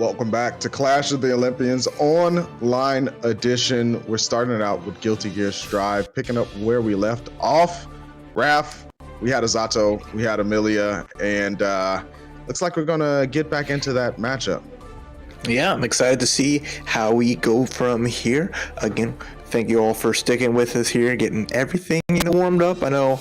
Welcome back to Clash of the Olympians online edition. We're starting it out with Guilty Gear Strive, picking up where we left off. Raph, we had a Zato, we had Amelia, and looks like we're gonna get back into that matchup. Yeah, I'm excited to see how we go from here. Again, thank you all for sticking with us here, getting everything warmed up. I know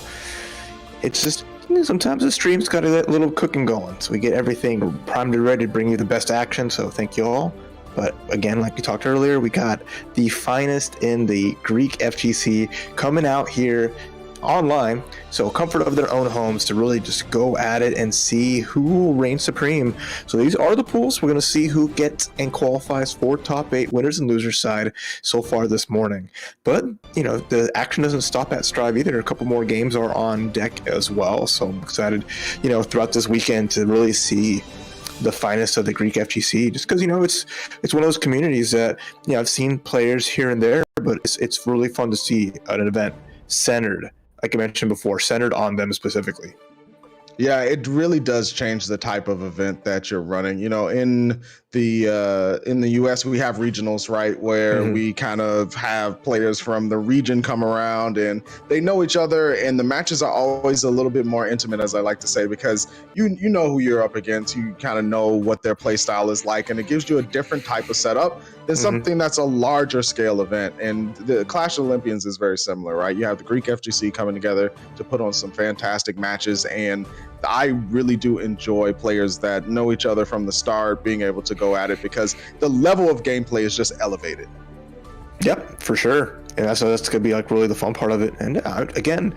it's just sometimes the stream's got a little cooking going, so we get everything primed and ready to bring you the best action, so thank you all. But again, like we talked earlier, we got the finest in the Greek FGC coming out here online, so comfort of their own homes to really just go at it and see who will reign supreme. So these are the pools. We're going to see who gets and qualifies for top 8 winners and losers side so far this morning. But the action doesn't stop at Strive either. A couple more games are on deck as well, so I'm excited throughout this weekend to really see the finest of the Greek FGC, just because it's one of those communities that I've seen players here and there, but it's really fun to see an event centered, like I mentioned before, centered on them specifically. Yeah, it really does change the type of event that you're running. In the US, we have regionals, right, where we kind of have players from the region come around and they know each other, and the matches are always a little bit more intimate, as I like to say, because you know who you're up against, you kind of know what their play style is like, and it gives you a different type of setup than something that's a larger scale event. And the Clash of Olympians is very similar, right? You have the Greek FGC coming together to put on some fantastic matches, and I really do enjoy players that know each other from the start being able to go at it, because the level of gameplay is just elevated. Yep, for sure. And that's going to be like really the fun part of it. And again,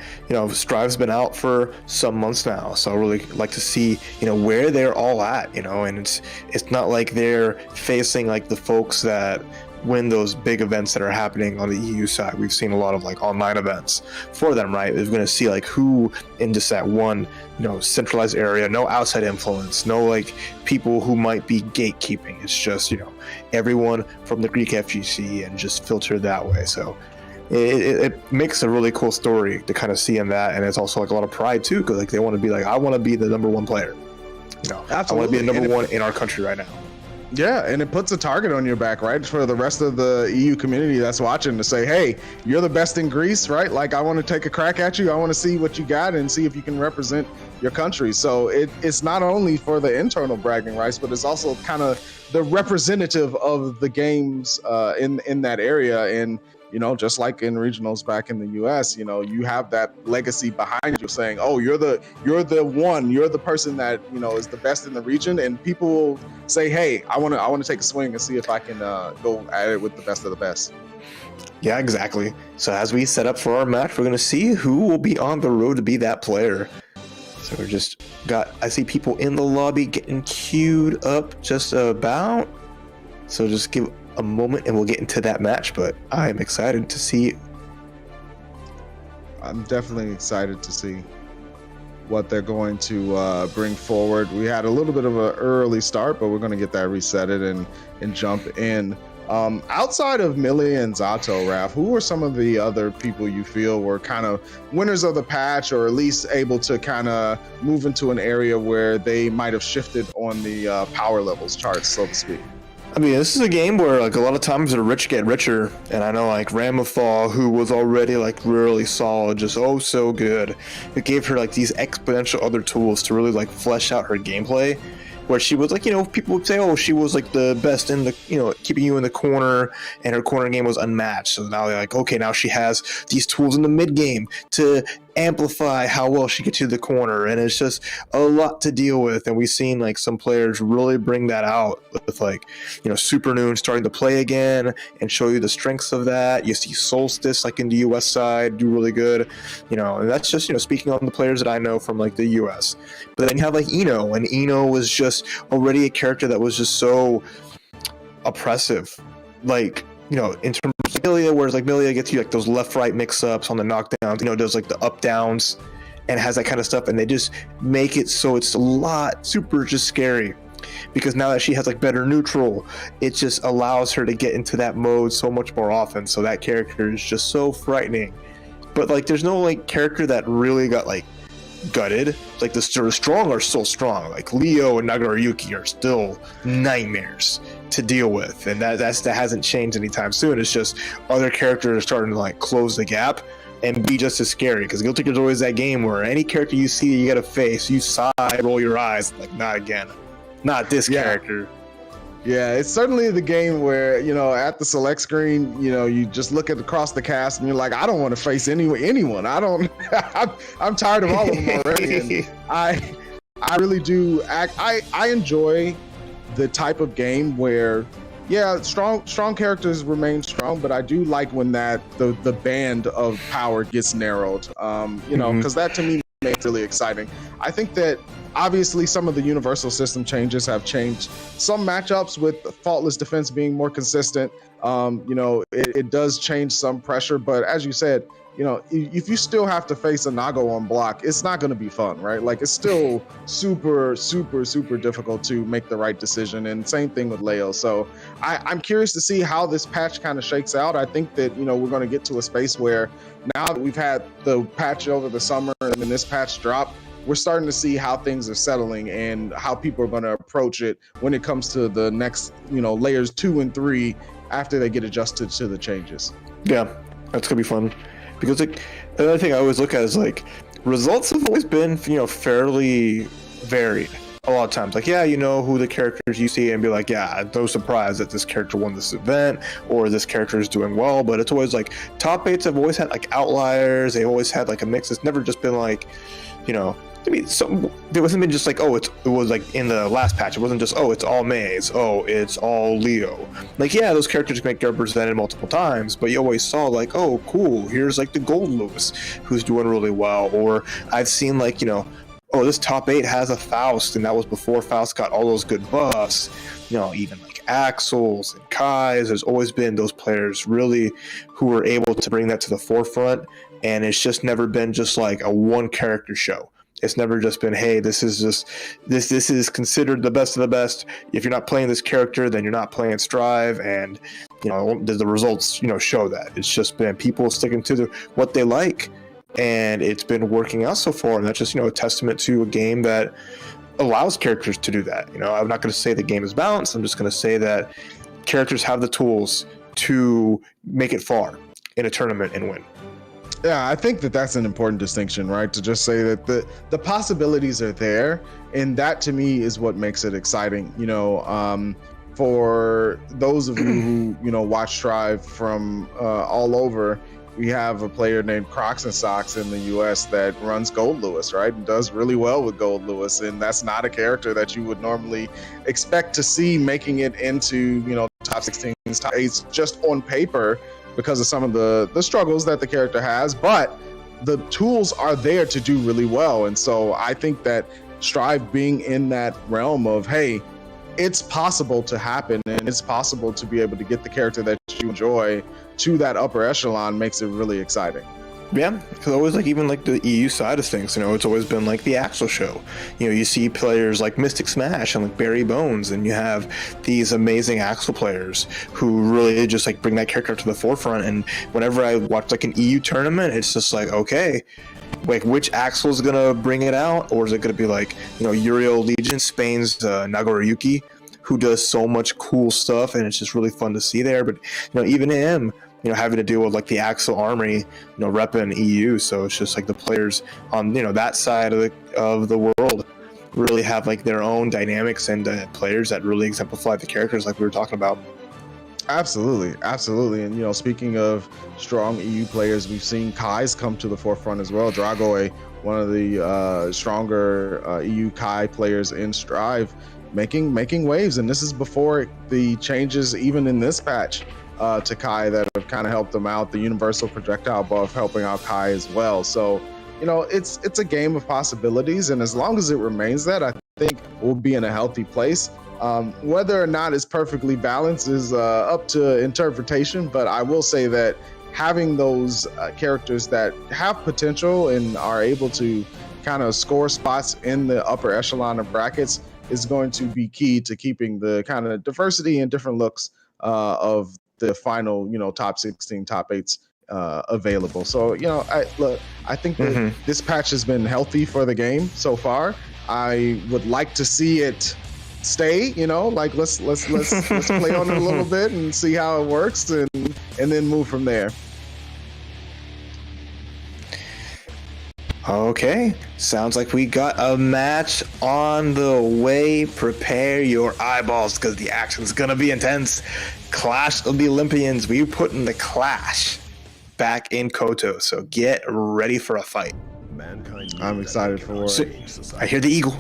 Strive's been out for some months now, so I really like to see where they're all at, and it's not like they're facing like the folks that win those big events that are happening on the EU side. We've seen a lot of like online events for them, right? We're going to see like who in just that one centralized area, no outside influence, no like people who might be gatekeeping. It's just everyone from the Greek FGC and just filter that way. So it makes a really cool story to kind of see in that, and it's also like a lot of pride too, because like they want to be like, I want to be the number one player. Absolutely. I want to be the number one in our country right now. Yeah, and it puts a target on your back, right, for the rest of the EU community that's watching to say, hey, you're the best in Greece, right? Like, I want to take a crack at you. I want to see what you got and see if you can represent your country. So it's not only for the internal bragging rights, but it's also kind of the representative of the games in that area. And just like in regionals back in the US, you have that legacy behind you saying, oh, you're the one, you're the person that, is the best in the region. And people will say, hey, I want to take a swing and see if I can go at it with the best of the best. Yeah, exactly. So as we set up for our match, we're going to see who will be on the road to be that player. So we're I see people in the lobby getting queued up just about. So just give a moment and we'll get into that match, but I'm excited to see. I'm definitely excited to see what they're going to bring forward. We had a little bit of an early start, but we're going to get that resetted and jump in. Outside of Millie and Zato, Raph, who were some of the other people you feel were kind of winners of the patch, or at least able to kind of move into an area where they might have shifted on the power levels charts, so to speak? I mean, this is a game where like a lot of times the rich get richer, and I know like Ramathal, who was already like really solid, just so good, it gave her like these exponential other tools to really like flesh out her gameplay, where she was like, people would say, oh, she was like the best in the, keeping you in the corner, and her corner game was unmatched. So now they're like, okay, now she has these tools in the mid game to amplify how well she gets to the corner, and it's just a lot to deal with. And we've seen like some players really bring that out with like Super Noon starting to play again and show you the strengths of that. You see Solstice like in the US side do really good, and that's just speaking on the players that I know from like the US. But then you have like Eno, and Eno was just already a character that was just so oppressive, like in terms of Milia, whereas like Milia gets you like those left-right mix-ups on the knockdowns, does like the up-downs and has that kind of stuff, and they just make it so it's a lot super just scary, because now that she has like better neutral, it just allows her to get into that mode so much more often. So that character is just so frightening. But like there's no like character that really got like gutted. Like the strong are still strong. Like Leo and Nagoriyuki are still nightmares to deal with, and that hasn't changed anytime soon. It's just other characters are starting to like close the gap and be just as scary. Because Guilty Gear is always that game where any character you see you got to face, you sigh, roll your eyes, like not again, not this character. Yeah, it's certainly the game where, you know, at the select screen, you know, you just look at across the cast and you're like, I don't want to face anyone. I don't. I'm tired of all of them already. And I really do. I enjoy the type of game where, yeah, strong characters remain strong, but I do like when that the band of power gets narrowed. You know, because that to me makes it really exciting. I think that obviously some of the universal system changes have changed some matchups, with faultless defense being more consistent. You know, it does change some pressure, but as you said, you know, if you still have to face a Nago on block, it's not going to be fun, right? Like, it's still super difficult to make the right decision. And same thing with Leo. So I'm curious to see how this patch kind of shakes out. I think that, you know, we're going to get to a space where now that we've had the patch over the summer and then this patch drop, we're starting to see how things are settling and how people are going to approach it when it comes to the next, you know, layers 2 and 3 after they get adjusted to the changes. Yeah, that's going to be fun. Because like another thing I always look at is like results have always been, you know, fairly varied a lot of times. Like, yeah, you know who the characters you see and be like, yeah, no surprise that this character won this event or this character is doing well. But it's always like top 8s have always had like outliers. They always had like a mix. It's never just been like, you know, I mean, there wasn't been just like, oh, it was like in the last patch. It wasn't just, oh, it's all Maze. Oh, it's all Leo. Like, yeah, those characters get represented multiple times, but you always saw like, oh, cool, here's like the Gold Lewis who's doing really well. Or I've seen like, you know, oh, this top 8 has a Faust, and that was before Faust got all those good buffs. You know, even like Axels and Kais, there's always been those players really who were able to bring that to the forefront, and it's just never been just like a one character show. It's never just been, hey, this is considered the best of the best. If you're not playing this character, then you're not playing Strive, and you know the results, you know, show that. It's just been people sticking to what they like, and it's been working out so far. And that's just, you know, a testament to a game that allows characters to do that. You know, I'm not going to say the game is balanced. I'm just going to say that characters have the tools to make it far in a tournament and win. Yeah, I think that that's an important distinction, right? To just say that the possibilities are there, and that to me is what makes it exciting. You know, for those of you who, you know, watch Strive from all over, we have a player named Crocs and Socks in the US that runs Gold Lewis, right? And does really well with Gold Lewis. And that's not a character that you would normally expect to see making it into, you know, top 16s, top 8s just on paper, because of some of the struggles that the character has, but the tools are there to do really well. And so I think that Strive being in that realm of, hey, it's possible to happen and it's possible to be able to get the character that you enjoy to that upper echelon makes it really exciting. Yeah, because always like even like the EU side of things, you know, it's always been like the Axel show. You know, you see players like Mystic Smash and like Barry Bones, and you have these amazing Axel players who really just like bring that character to the forefront. And whenever I watch like an EU tournament, it's just like, okay, like which Axel is gonna bring it out, or is it gonna be like, you know, Uriel Legion, Spain's Nagoriyuki, who does so much cool stuff, and it's just really fun to see there. But you know, even him, you know, having to deal with like the Axel Army, you know, repping EU. So it's just like the players on, you know, that side of the world really have like their own dynamics and players that really exemplify the characters like we were talking about. Absolutely. And, you know, speaking of strong EU players, we've seen Kai's come to the forefront as well. Dragoy, one of the stronger EU Kai players in Strive, making waves. And this is before the changes even in this patch to Kai that have kind of helped them out. The universal projectile buff helping out Kai as well. So, you know, it's a game of possibilities, and as long as it remains that, I think we'll be in a healthy place. Whether or not it's perfectly balanced is up to interpretation, but I will say that having those characters that have potential and are able to kind of score spots in the upper echelon of brackets is going to be key to keeping the kind of diversity and different looks of the final, you know, top 16, top 8s available. So I think that this patch has been healthy for the game so far. I would like to see it stay. Like let's play on it a little bit and see how it works, and then move from there. Okay, sounds like we got a match on the way. Prepare your eyeballs because the action's gonna be intense. Clash of the Olympians. We put in the clash back in Koto, so get ready for a fight. I'm excited for so, I hear the eagle.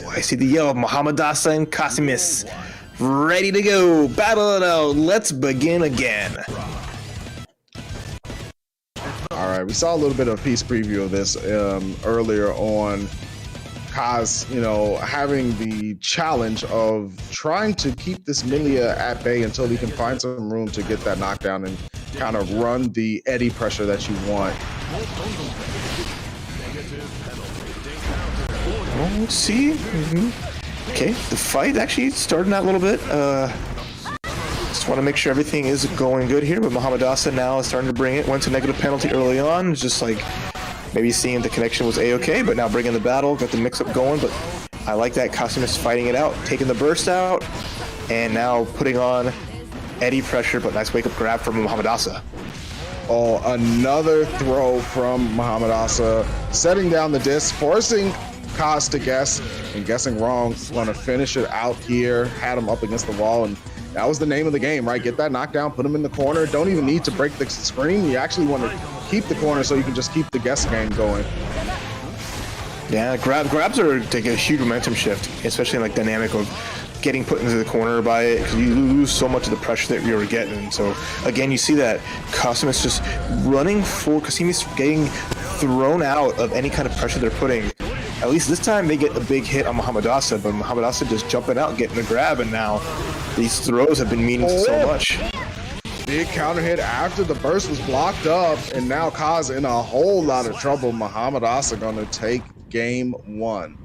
I see the yell of Mohamedasa and Kasimis. Ready to go. Battle it out. Let's begin again. All right, we saw a little bit of a piece preview of this earlier on. Kaz, having the challenge of trying to keep this Milia at bay until he can find some room to get that knockdown and kind of run the eddy pressure that you want. Let's see. Okay, the fight actually starting out a little bit. Just want to make sure everything is going good here, but Mohamedasa now is starting to bring it. Went to negative penalty early on, just like maybe seeing the connection was A-okay, but now bringing the battle, got the mix-up going, but I like that Kasimis fighting it out, taking the burst out, and now putting on eddy pressure, but nice wake-up grab from Mohamedasa. Oh, another throw from Mohamedasa, setting down the disc, forcing Kaz to guess, and guessing wrong. Want to finish it out here, had him up against the wall, and that was the name of the game, right? Get that knockdown, put him in the corner. Don't even need to break the screen. You actually want to keep the corner so you can just keep the guess game going. Yeah, grabs are take a huge momentum shift, especially in like dynamic of getting put into the corner by it, because you lose so much of the pressure that you were getting. So again, you see that Kasimis just running for Kasimis getting thrown out of any kind of pressure they're putting. At least this time they get a big hit on Mohamedasa, but Mohamedasa just jumping out, getting the grab, and now these throws have been meaning so much. Big counter hit after the burst was blocked up, and now Kaz in a whole lot of trouble. Mohamedasa gonna take game one.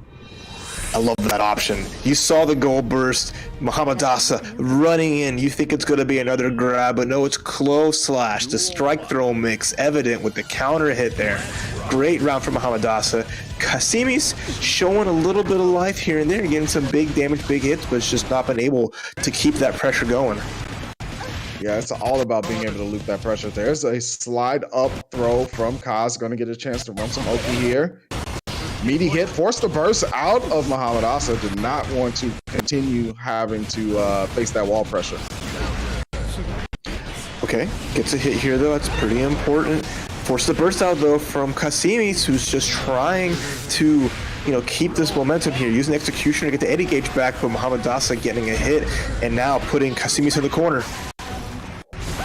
I love that option. You saw the goal burst, Mohamedasa running in. You think it's going to be another grab, but no, it's close slash. The strike throw mix evident with the counter hit there. Great round for Mohamedasa. Kasimis showing a little bit of life here and there, getting some big damage, big hits, but it's just not been able to keep that pressure going. Yeah, it's all about being able to loop that pressure. There's a slide up throw from Kaz. Going to get a chance to run some Oki here. Meaty hit, forced the burst out of Mohamedasa. Did not want to continue having to face that wall pressure. Okay, gets a hit here though. That's pretty important. Force the burst out though from Kasimis, who's just trying to keep this momentum here, using execution to get the eddy gauge back, but Mohamedasa getting a hit and now putting Kasimis in the corner.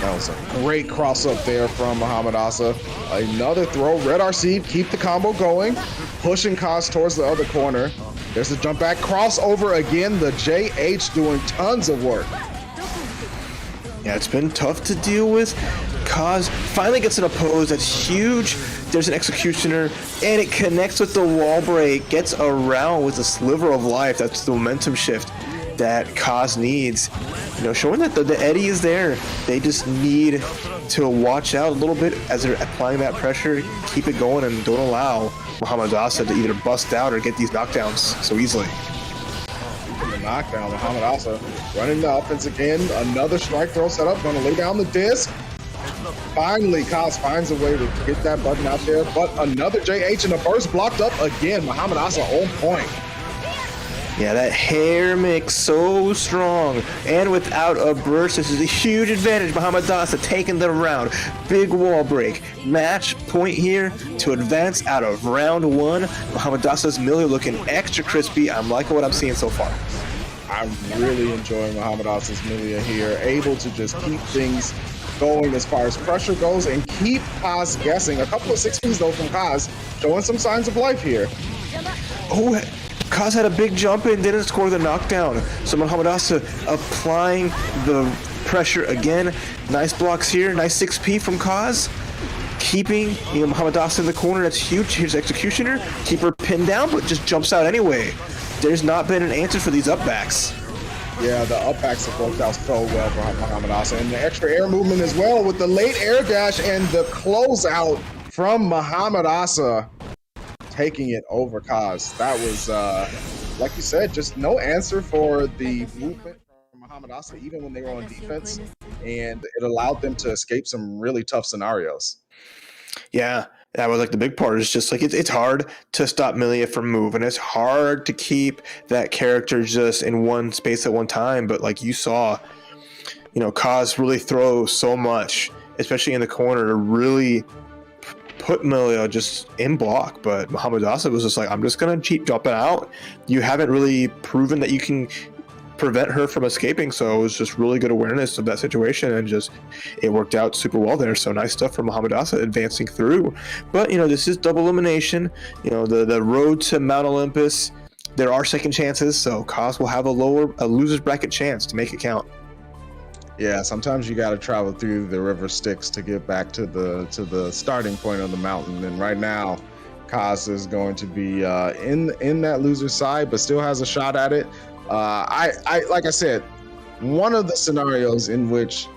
That was a great cross up there from Mohamedasa. Another throw, Red RC, keep the combo going, pushing Kaz towards the other corner. There's the jump back, crossover again, the JH doing tons of work. Yeah, it's been tough to deal with. Kaz finally gets an oppose that's huge. There's an executioner, and it connects with the wall break, gets around with a sliver of life. That's the momentum shift that Kaz needs. Showing that the eddy is there. They just need to watch out a little bit as they're applying that pressure, keep it going, and don't allow Mohamedasa to either bust out or get these knockdowns so easily. The knockdown, Mohamedasa running the offense again. Another strike throw set up, going to lay down the disc. Finally, Kaz finds a way to get that button out there, but another JH and a burst blocked up again. Mohamedasa on point. Yeah, that hair mix so strong, and without a burst, this is a huge advantage. Mohamedasa taking the round. Big wall break. Match point here to advance out of round one. Mohamedasa's Milia looking extra crispy. I'm liking what I'm seeing so far. I'm really enjoying Mohamedasa's Milia here. Able to just keep things going as far as pressure goes and keep Kaz guessing. A couple of 6Ps though from Kaz, showing some signs of life here. Oh, Kaz had a big jump in, didn't score the knockdown. So Mohamedasa applying the pressure again. Nice blocks here, nice 6P from Kaz. Keeping Mohamedasa in the corner, that's huge. Here's executioner, keep her pinned down, but just jumps out anyway. There's not been an answer for these upbacks. Yeah, the up backs have worked out so well for Muhammad Asa. And the extra air movement as well with the late air dash and the closeout from Muhammad Asa, taking it over Kaz. That was, like you said, just no answer for the movement from Muhammad Asa, even when they were on defense. And it allowed them to escape some really tough scenarios. Yeah, that was like the big part. Is just like it's hard to stop Milia from moving. It's hard to keep that character just in one space at one time. But like you saw, Kaz really throw so much, especially in the corner, to really put Milia just in block. But Muhammad Asa was just like, I'm just gonna keep jumping out. You haven't really proven that you can prevent her from escaping, so it was just really good awareness of that situation, and just it worked out super well there. So nice stuff from Muhammad Asa advancing through. But this is double elimination. The road to Mount Olympus, there are second chances, so Kaz will have a loser's bracket chance to make it count. Yeah, sometimes you got to travel through the river Styx to get back to the starting point of the mountain, and right now Kaz is going to be in that loser side, but still has a shot at it. I like I said, one of the scenarios in which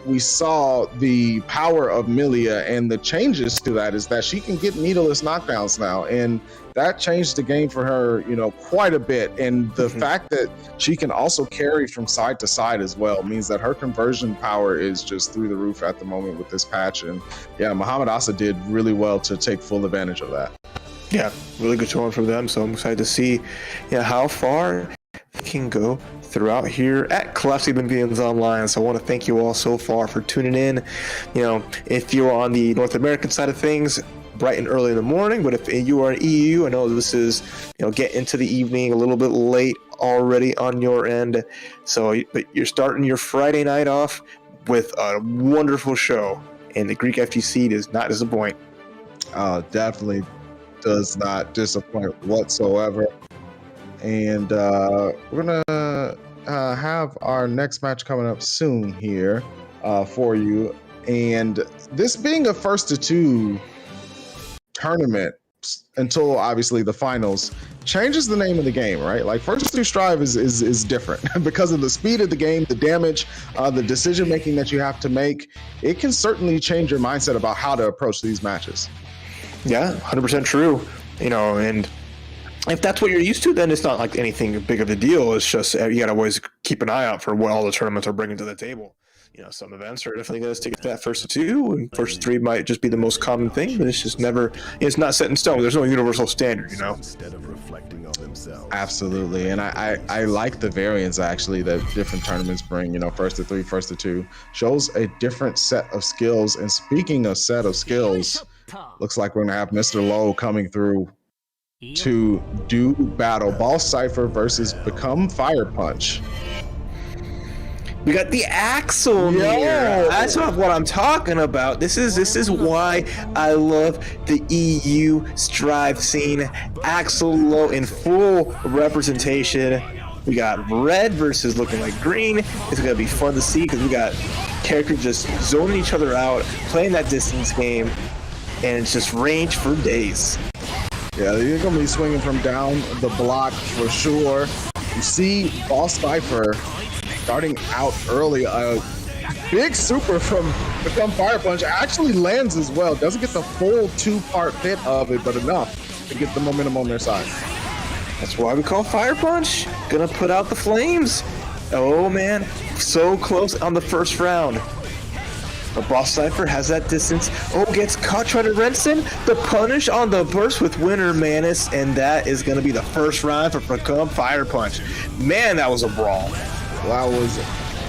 we saw the power of Milia and the changes to that is that she can get needleless knockdowns now, and that changed the game for her quite a bit. And the fact that she can also carry from side to side as well means that her conversion power is just through the roof at the moment with this patch. And yeah, Muhammad Asa did really well to take full advantage of that. Yeah, really good showing from them, so I'm excited to see how far can go throughout here at Classic Olympians Online. So I want to thank you all so far for tuning in. If you're on the North American side of things, bright and early in the morning, but if you are in EU, I know this is get into the evening a little bit late already on your end. So but you're starting your Friday night off with a wonderful show, and the Greek FGC does not disappoint. Definitely does not disappoint whatsoever. And we're gonna have our next match coming up soon here for you. And this being a 1-2 tournament until obviously the finals changes the name of the game, right? Like 1-2 Strive is different because of the speed of the game, the damage, the decision making that you have to make. It can certainly change your mindset about how to approach these matches. Yeah, 100% true. And if that's what you're used to, then it's not like anything big of a deal. It's just you got to always keep an eye out for what all the tournaments are bringing to the table. Some events are definitely going to stick to that 1-2, and 1-3 might just be the most common thing, but it's just it's not set in stone. There's no universal standard, Instead of reflecting on themselves. Absolutely, and I like the variance actually that different tournaments bring. 1-3, 1-2 shows a different set of skills. And speaking of set of skills, looks like we're going to have Mr. Lowe coming through to do battle. Ball Cypher versus Become Fire Punch. We got the Axel here. That's what I'm talking about. This is why I love the EU Strive scene. Axel Lowe in full representation. We got red versus looking like green. It's gonna be fun to see because we got characters just zoning each other out, playing that distance game, and it's just range for days. Yeah, you're going to be swinging from down the block for sure. You see Ball Cypher starting out early. A big super from Become Fire Punch actually lands as well. Doesn't get the full 2-part hit of it, but enough to get the momentum on their side. That's why we call Fire Punch. Gonna put out the flames. Oh man, so close on the first round. But Ball Cypher has that distance. Oh, gets caught trying to rinse in. The punish on the burst with Winter Manus, and that is going to be the first round for Become Fire Punch. Man, that was a brawl. That was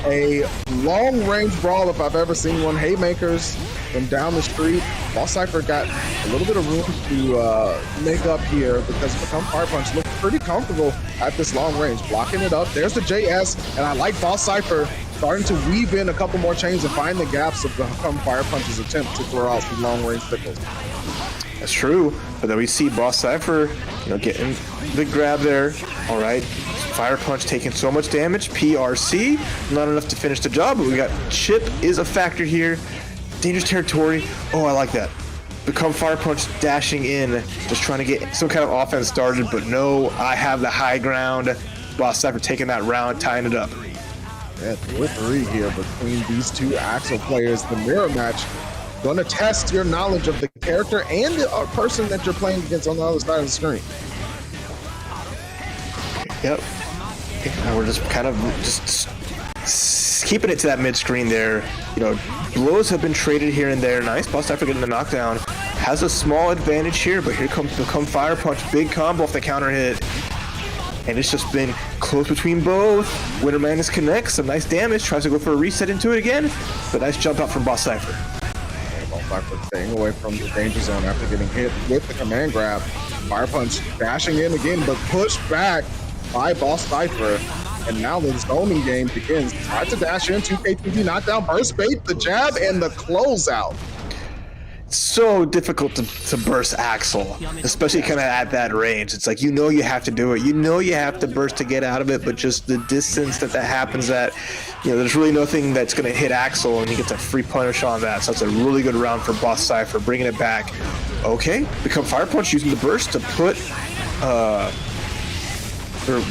a long-range brawl if I've ever seen one. Haymakers from down the street. Ball Cypher got a little bit of room to make up here because Become Fire Punch looked pretty comfortable at this long range, blocking it up. There's the JS, and I like Ball Cypher starting to weave in a couple more chains and find the gaps of Become Fire Punch's attempt to throw out some long-range pickles. That's true, but then we see Ball Cypher, getting the grab there. All right, Fire Punch taking so much damage. PRC, not enough to finish the job, but we got Chip is a factor here. Dangerous territory. Oh, I like that. Become Fire Punch dashing in, just trying to get some kind of offense started, but no, I have the high ground. Boss Cypher taking that round, tying it up. Yeah, 4-3 here between these two Axel players. The mirror match going to test your knowledge of the character and the person that you're playing against on the other side of the screen. Yep. And we're just kind of just keeping it to that mid-screen there. You know, blows have been traded here and there. Nice. Boss Cypher getting the knockdown. Has a small advantage here, but here comes Become Fire Punch. Big combo off the counter hit. And it's just been close between both. Winter Madness connects. Some nice damage. Tries to go for a reset into it again. But nice jump out from Boss Cypher. Boss Cypher staying away from the danger zone after getting hit with the command grab. Fire Punch dashing in again, but pushed back by Boss Cypher. And now the zoning game begins. Tries to dash in, 2K2D knockdown, burst bait, the jab, and the closeout. So difficult to burst Axel, especially kind of at that range. It's like, you know, you have to do it. You know, you have to burst to get out of it, but just the distance that happens at, you know, there's really nothing that's going to hit Axel, and he gets a free punish on that. So that's a really good round for Boss Cypher, bringing it back. Okay, Become Fire Punch using the burst to put,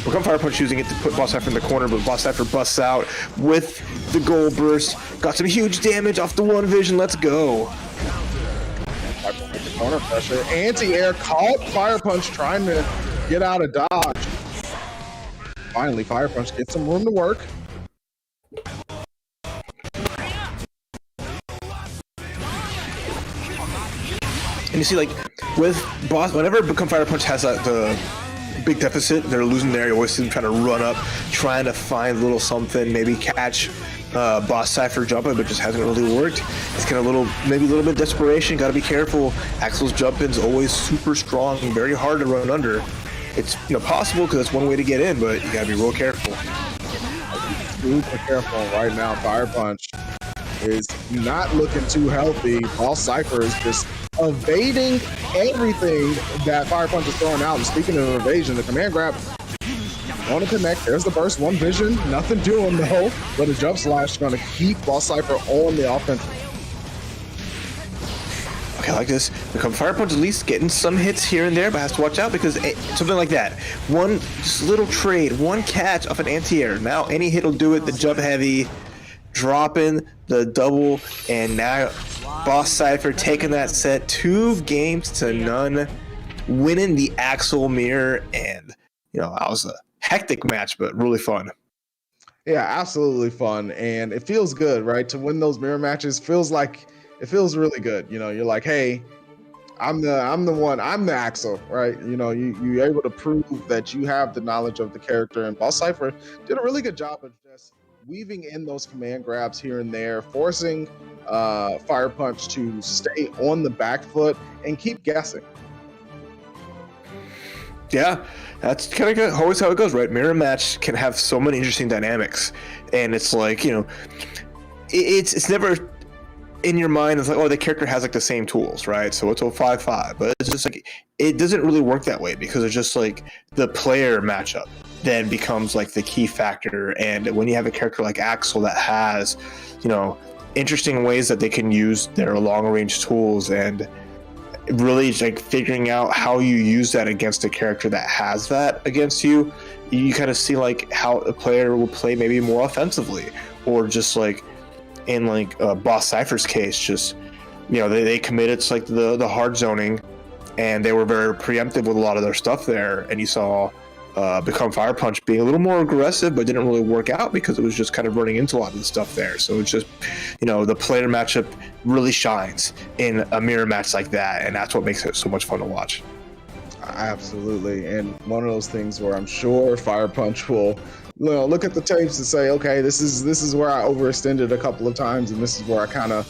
Become Fire Punch using it to put Boss Cypher in the corner, but Boss Cypher busts out with the gold burst. Got some huge damage off the one vision. Let's go. Corner pressure, anti-air, caught Fire Punch trying to get out of dodge. Finally, Fire Punch gets some room to work. And you see, like, with Boss, whenever Become Fire Punch has the big deficit, they're losing there, you always see them trying to run up, trying to find a little something, maybe catch Boss Cypher jumping, but just hasn't really worked. It's kind of maybe a little bit of desperation. Got to be careful. Axel's jump-in's always super strong and very hard to run under. It's, you know, possible because that's one way to get in, but you got to be real careful. Super careful right now. Fire Punch is not looking too healthy. Boss Cypher is just evading everything that Fire Punch is throwing out. And speaking of evasion, the command grab on to connect. There's the burst. One vision. Nothing doing though. But a jump slash is going to keep Boss Cypher on the offense. Okay, I like this. Become Fire Punch at least getting some hits here and there, but has to watch out because something like that. One just little trade, one catch off an anti-air. Now any hit will do it. The jump heavy, dropping the double, and now Boss Cypher taking that set 2-0, winning the Axel mirror, and you know, that was a hectic match, but really fun. Yeah, absolutely fun, and it feels good, right? To win those mirror matches feels really good. You know, you're like, hey, I'm the one, I'm the Axel, right? You know, you're able to prove that you have the knowledge of the character, and Boss Cypher did a really good job of just weaving in those command grabs here and there, forcing Fire Punch to stay on the back foot and keep guessing. Yeah, that's kind of always how it goes, right? Mirror match can have so many interesting dynamics, and it's like, you know, it's never in your mind. It's like, oh, the character has like the same tools, right? So it's a 5-5, but it's just like it doesn't really work that way because it's just like the player matchup then becomes like the key factor. And when you have a character like Axel that has, you know, interesting ways that they can use their long range tools, and really like figuring out how you use that against a character that has that against you, you kind of see like how a player will play maybe more offensively, or just like in like Boss Cypher's case, just, you know, they committed to like the hard zoning, and they were very preemptive with a lot of their stuff there, and you saw Become Fire Punch being a little more aggressive, but didn't really work out because it was just kind of running into a lot of the stuff there. So it's just, you know, the player matchup really shines in a mirror match like that, and that's what makes it so much fun to watch. Absolutely, and one of those things where I'm sure Fire Punch will, you know, look at the tapes and say, okay, this is where I overextended a couple of times, and this is where I kind of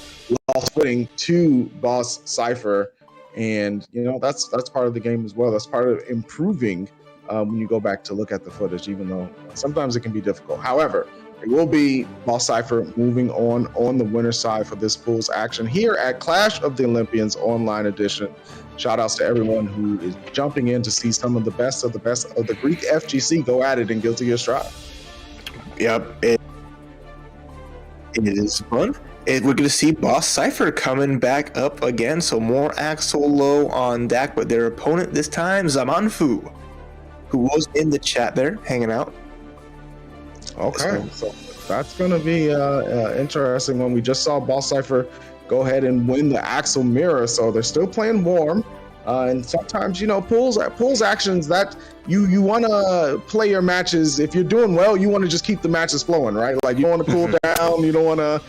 lost footing to Boss Cypher, and you know, that's part of the game as well. That's part of improving. When you go back to look at the footage, even though sometimes it can be difficult. However, it will be Boss Cypher moving on the winner's side for this pool's action here at Clash of the Olympians Online Edition. Shout outs to everyone who is jumping in to see some of the best of the Greek FGC go at it in Guilty Gear Strive. Yep, it is fun. We're going to see Boss Cypher coming back up again, so more Axel low on deck, but their opponent this time, Zamanfu, who was in the chat there, hanging out. Okay, so that's going to be interesting when we just saw Boss Cypher go ahead and win the Axel Mirror. So they're still playing warm. And sometimes, pools actions that you want to play your matches. If you're doing well, you want to just keep the matches flowing, right? Like you don't want to cool down. You don't want to,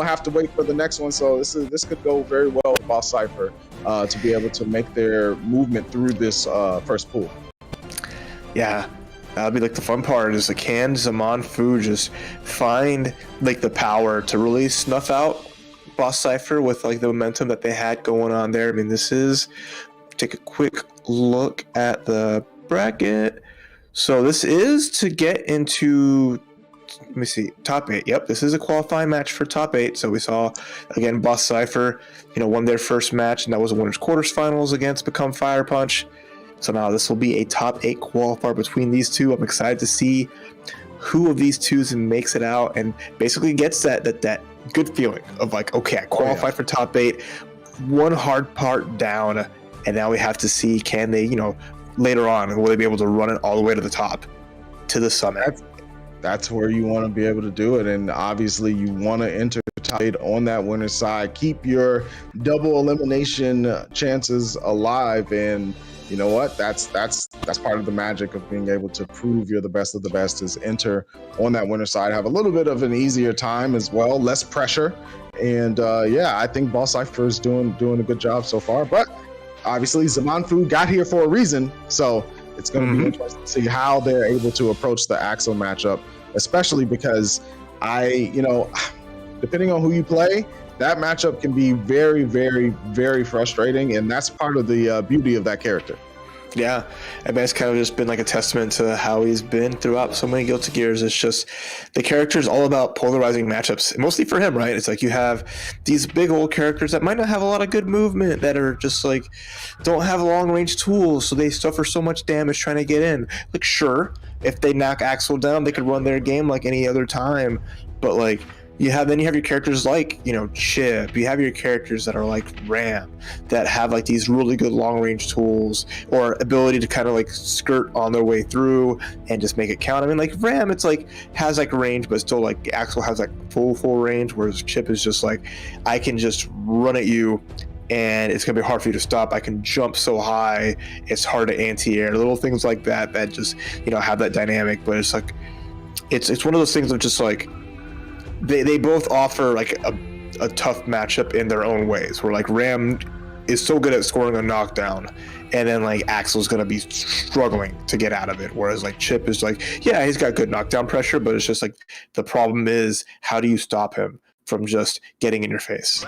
have to wait for the next one. So this could go very well with Boss Cypher to be able to make their movement through this first pool. Yeah. That'll be like the fun part is can Zaman Fu just find like the power to really snuff out Boss Cypher with like the momentum that they had going on there. I mean, take a quick look at the bracket. So this is to get into, let me see, top 8. Yep, this is a qualifying match for top 8. So we saw, again, Boss Cypher, won their first match, and that was the winners quarterfinals against Become Fire Punch. So now this will be a top 8 qualifier between these two. I'm excited to see who of these two makes it out and basically gets that good feeling of like, okay, I qualified for top 8, one hard part down, and now we have to see can they, later on, will they be able to run it all the way to the top, to the summit? That's where you want to be able to do it, and obviously you want to enter top 8 on that winner's side, keep your double elimination chances alive, and you know what? That's part of the magic of being able to prove you're the best of the best is enter on that winner side, have a little bit of an easier time as well, less pressure. And I think Boss Cypher is doing a good job so far. But obviously Zaman Fu got here for a reason. So it's going to be interesting to see how they're able to approach the Axel matchup, especially because depending on who you play, that matchup can be very, very, very frustrating, and that's part of the beauty of that character. Yeah, I mean, it's kind of just been like a testament to how he's been throughout so many Guilty Gears. It's just the character is all about polarizing matchups, mostly for him, right? It's like you have these big old characters that might not have a lot of good movement, that are just like don't have long range tools, so they suffer so much damage trying to get in. Like, sure, if they knock Axel down, they could run their game like any other time, but like. You have your characters like, Chip. You have your characters that are like Ram, that have like these really good long range tools or ability to kind of like skirt on their way through and just make it count. I mean, like Ram, it's like has like range, but still like Axel has like full range, whereas Chip is just like, I can just run at you and it's gonna be hard for you to stop. I can jump so high, it's hard to anti-air. Little things like that just have that dynamic. But it's like it's one of those things of just like. They both offer like a tough matchup in their own ways, where like Ram is so good at scoring a knockdown, and then like Axel's gonna be struggling to get out of it, whereas like Chip is like, yeah, he's got good knockdown pressure, but it's just like the problem is how do you stop him from just getting in your face?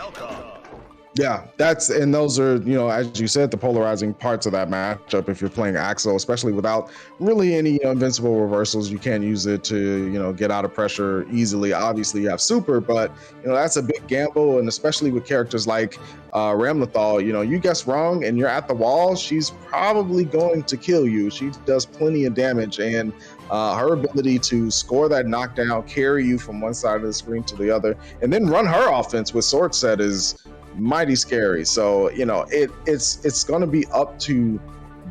Yeah, those are, as you said, the polarizing parts of that matchup. If you're playing Axel, especially without really any invincible reversals, you can't use it to, get out of pressure easily. Obviously, you have super, but, that's a big gamble. And especially with characters like Ramlethal, you guess wrong and you're at the wall, she's probably going to kill you. She does plenty of damage, and her ability to score that knockdown, carry you from one side of the screen to the other, and then run her offense with sword set is mighty scary. So it's going to be up to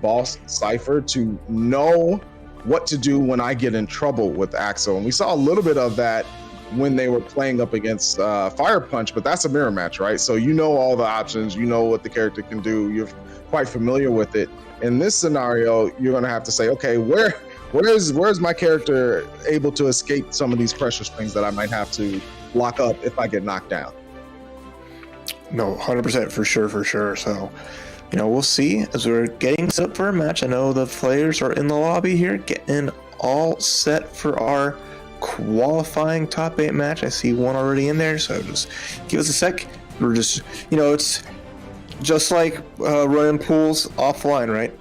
Boss Cypher to know what to do when I get in trouble with Axel, and we saw a little bit of that when they were playing up against Fire Punch, but that's a mirror match, right? So all the options, what the character can do, you're quite familiar with it. In this scenario, you're going to have to say, okay, where's my character able to escape some of these pressure swings that I might have to lock up if I get knocked down? No, 100% for sure. So, we'll see as we're getting set up for a match. I know the players are in the lobby here getting all set for our qualifying top 8 match. I see one already in there, so just give us a sec. We're just, it's just like running pools offline, right?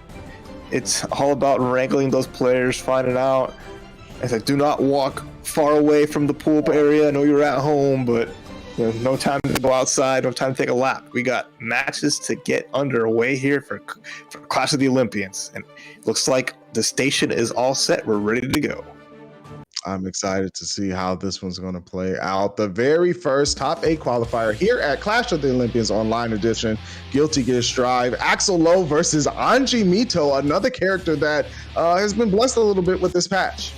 It's all about wrangling those players, finding out. It's like, do not walk far away from the pool area. I know you're at home, but no time to go outside, no time to take a lap. We got matches to get underway here for Clash of the Olympians. And it looks like the station is all set. We're ready to go. I'm excited to see how this one's going to play out. The very first top 8 qualifier here at Clash of the Olympians Online Edition, Guilty Gear Strive, Axel Lowe versus Anji Mito, another character that has been blessed a little bit with this patch.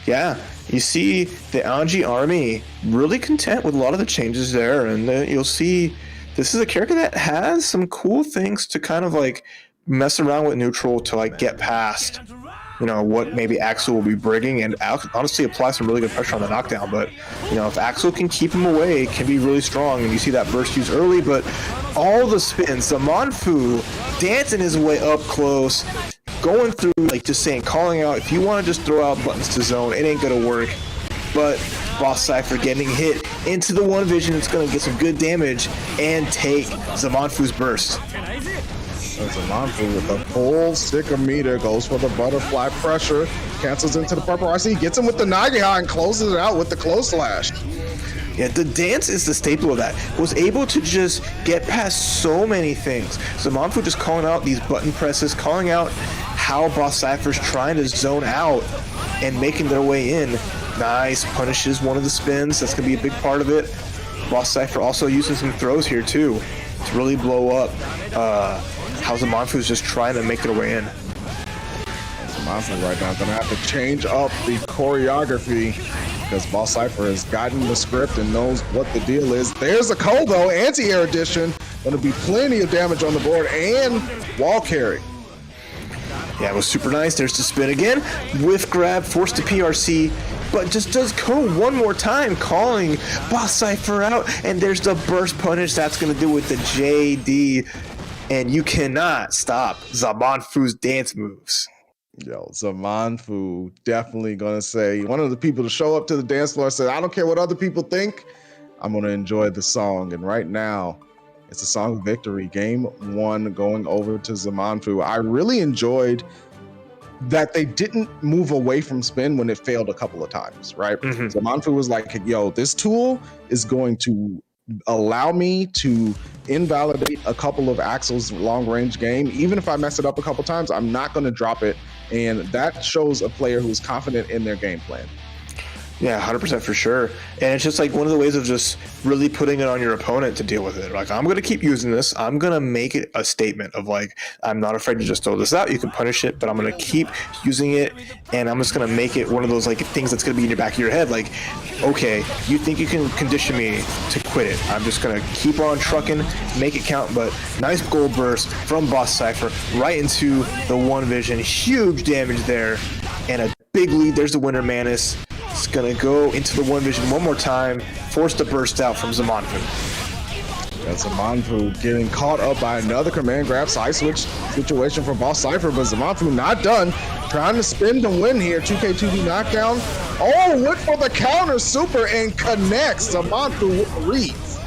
Yeah, you see the Anji army really content with a lot of the changes there, and you'll see this is a character that has some cool things to kind of like mess around with neutral to like get past, what maybe Axel will be bringing, and honestly apply some really good pressure on the knockdown. But if Axel can keep him away, it can be really strong, and you see that burst used early. But all the spins, the Manfu dancing his way up close, going through, like, just saying, calling out, if you want to just throw out buttons to zone, it ain't gonna work. But Boss Cypher getting hit into the one vision, it's gonna get some good damage and take Zamanfu's burst. Zamanfu with a full stick of meter, goes for the butterfly pressure, cancels into the purple RC, gets him with the Nagihah and closes it out with the close slash. Yeah, the dance is the staple of that. Was able to just get past so many things. Zamanfu just calling out these button presses, calling out how Boss Cypher's trying to zone out and making their way in. Nice, punishes one of the spins. That's going to be a big part of it. Boss Cypher also using some throws here too to really blow up how Zamanfu's just trying to make their way in. Zamanfu right now going to have to change up the choreography because Boss Cypher has gotten the script and knows what the deal is. There's a Kobo anti-air addition. Going to be plenty of damage on the board and wall carry. Yeah, it was super nice. There's the spin again. Whiff grab, forced to PRC, but just does go one more time, calling Boss Cypher out. And there's the burst punish. That's going to do with the JD. And you cannot stop Zamanfu's dance moves. Yo, Zamanfu definitely gonna say, one of the people to show up to the dance floor said, I don't care what other people think, I'm gonna enjoy the song. And right now, it's a song of victory. Game 1 going over to Zamanfu. I really enjoyed that they didn't move away from spin when it failed a couple of times, right? Zamanfu was like, yo, this tool is going to allow me to invalidate a couple of Axel's long-range game. Even if I mess it up a couple times, I'm not going to drop it. And that shows a player who's confident in their game plan. Yeah, 100% for sure. And it's just like one of the ways of just really putting it on your opponent to deal with it. Like, I'm going to keep using this. I'm going to make it a statement of like, I'm not afraid to just throw this out. You can punish it, but I'm going to keep using it. And I'm just going to make it one of those like things that's going to be in your back of your head. Like, okay, you think you can condition me to quit it. I'm just going to keep on trucking, make it count. But nice gold burst from Boss Cypher right into the one vision. Huge damage there. And a big lead. There's the winner, Manus. It's going to go into the one vision one more time, forced to burst out from Zamanfu. That's Zamanfu getting caught up by another command grab side switch situation for Boss Cypher, but Zamanfu not done. Trying to spin to win here. 2K2D knockdown. Oh, went for the counter super and connects. Zamanfu with the reads.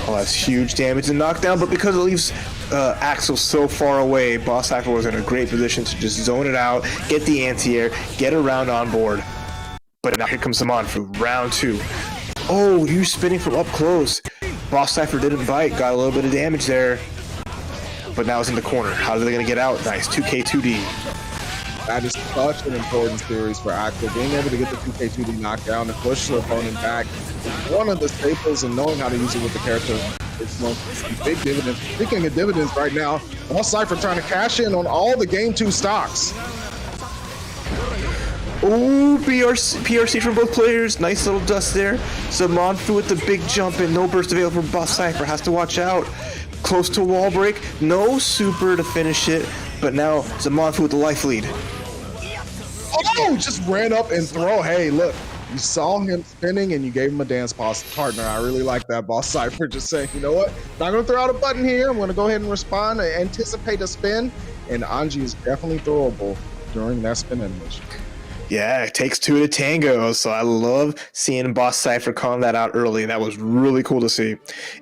Oh, that's huge damage and knockdown, but because it leaves Axel so far away, Boss Cypher was in a great position to just zone it out, get the anti-air, get around on board. But now here comes Zamanfu, round 2. Oh, huge spinning from up close. Boss Cypher didn't bite, got a little bit of damage there. But now it's in the corner. How are they going to get out? Nice, 2K2D. That is such an important series for Axel. Being able to get the 2K2D knockdown and push the opponent back is one of the staples, and knowing how to use it with the character is one of the big dividends. Speaking of dividends right now, Boss Cypher trying to cash in on all the Game 2 stocks. Oh, PRC from both players. Nice little dust there. Zamanfu with the big jump and no burst available from Boss Cypher. Has to watch out. Close to wall break. No super to finish it. But now Zamanfu with the life lead. Oh, just ran up and throw. Hey, look. You saw him spinning and you gave him a dance partner. I really like that. Boss Cypher just saying, you know what? Not going to throw out a button here. I'm going to go ahead and respond, anticipate a spin. And Anji is definitely throwable during that spin animation. Yeah, it takes 2 to tango. So I love seeing Boss Cypher calling that out early. That was really cool to see.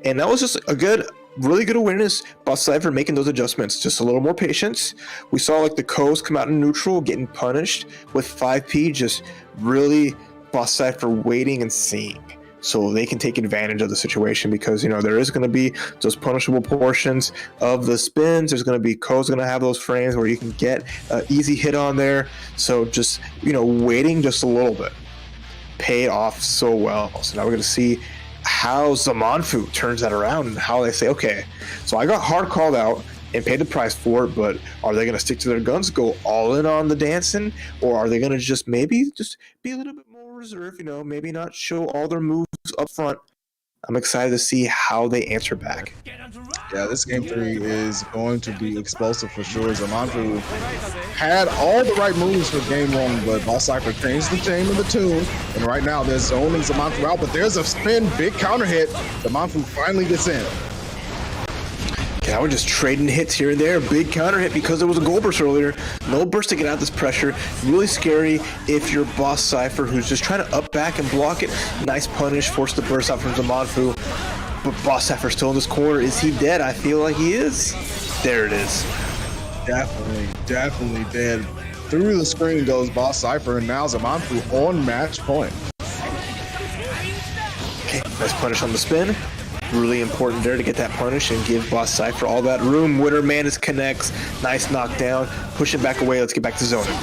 And that was just a really good awareness. Boss Cypher making those adjustments. Just a little more patience. We saw like the Co's come out in neutral, getting punished with 5P. Just really Boss Cypher waiting and seeing, so they can take advantage of the situation, because there is going to be those punishable portions of the spins. There's going to be Ko's going to have those frames where you can get an easy hit on there. So just waiting just a little bit paid off so well. So now we're going to see how Zamanfu turns that around and how they say, okay, so I got hard called out. and pay the price for it, but are they going to stick to their guns, go all in on the dancing, or are they going to just maybe just be a little bit more reserved, maybe not show all their moves up front? I'm excited to see how they answer back. Yeah, this game 3 is going to be explosive for sure. Zamanfu had all the right moves for game 1, but Boss Cypher changed the name of the tune, and right now they're zoning Zamanfu out, but there's a spin, big counter hit. Zamanfu finally gets in. Now we're just trading hits here and there. Big counter hit because there was a gold burst earlier. No burst to get out of this pressure. Really scary if you're Boss Cypher, who's just trying to up back and block it. Nice punish, force the burst out from Zamanfu. But Boss Cypher still in this corner. Is he dead? I feel like he is. There it is. Definitely dead. Through the screen goes Boss Cypher, and now Zamanfu on match point. Okay, nice punish on the spin. Really important there to get that punish and give Boss Cypher all that room. Winner Manus connects. Nice knockdown. Pushing back away. Let's get back to zoning.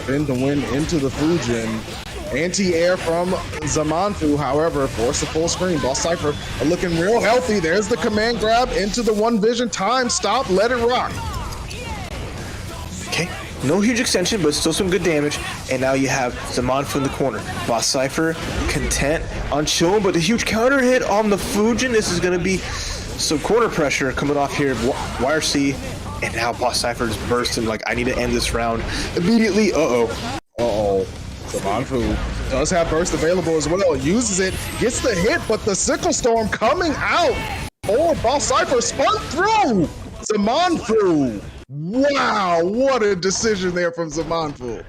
Spin to win into the Fujin. Anti-air from Zamanfu, however, force the full screen. Boss Cypher looking real healthy. There's the command grab into the one vision. Time stop. Let it rock. Okay. No huge extension, but still some good damage. And now you have Zamanfu in the corner. Boss Cypher content on chilling, but the huge counter hit on the Fujin. This is going to be some corner pressure coming off here. YRC. And now Boss Cypher is bursting. Like, I need to end this round immediately. Zamanfu does have burst available as well. Uses it, gets the hit, but the Sickle Storm coming out. Boss Cypher spun through. Zamanfu. Wow, what a decision there from Zamanfu.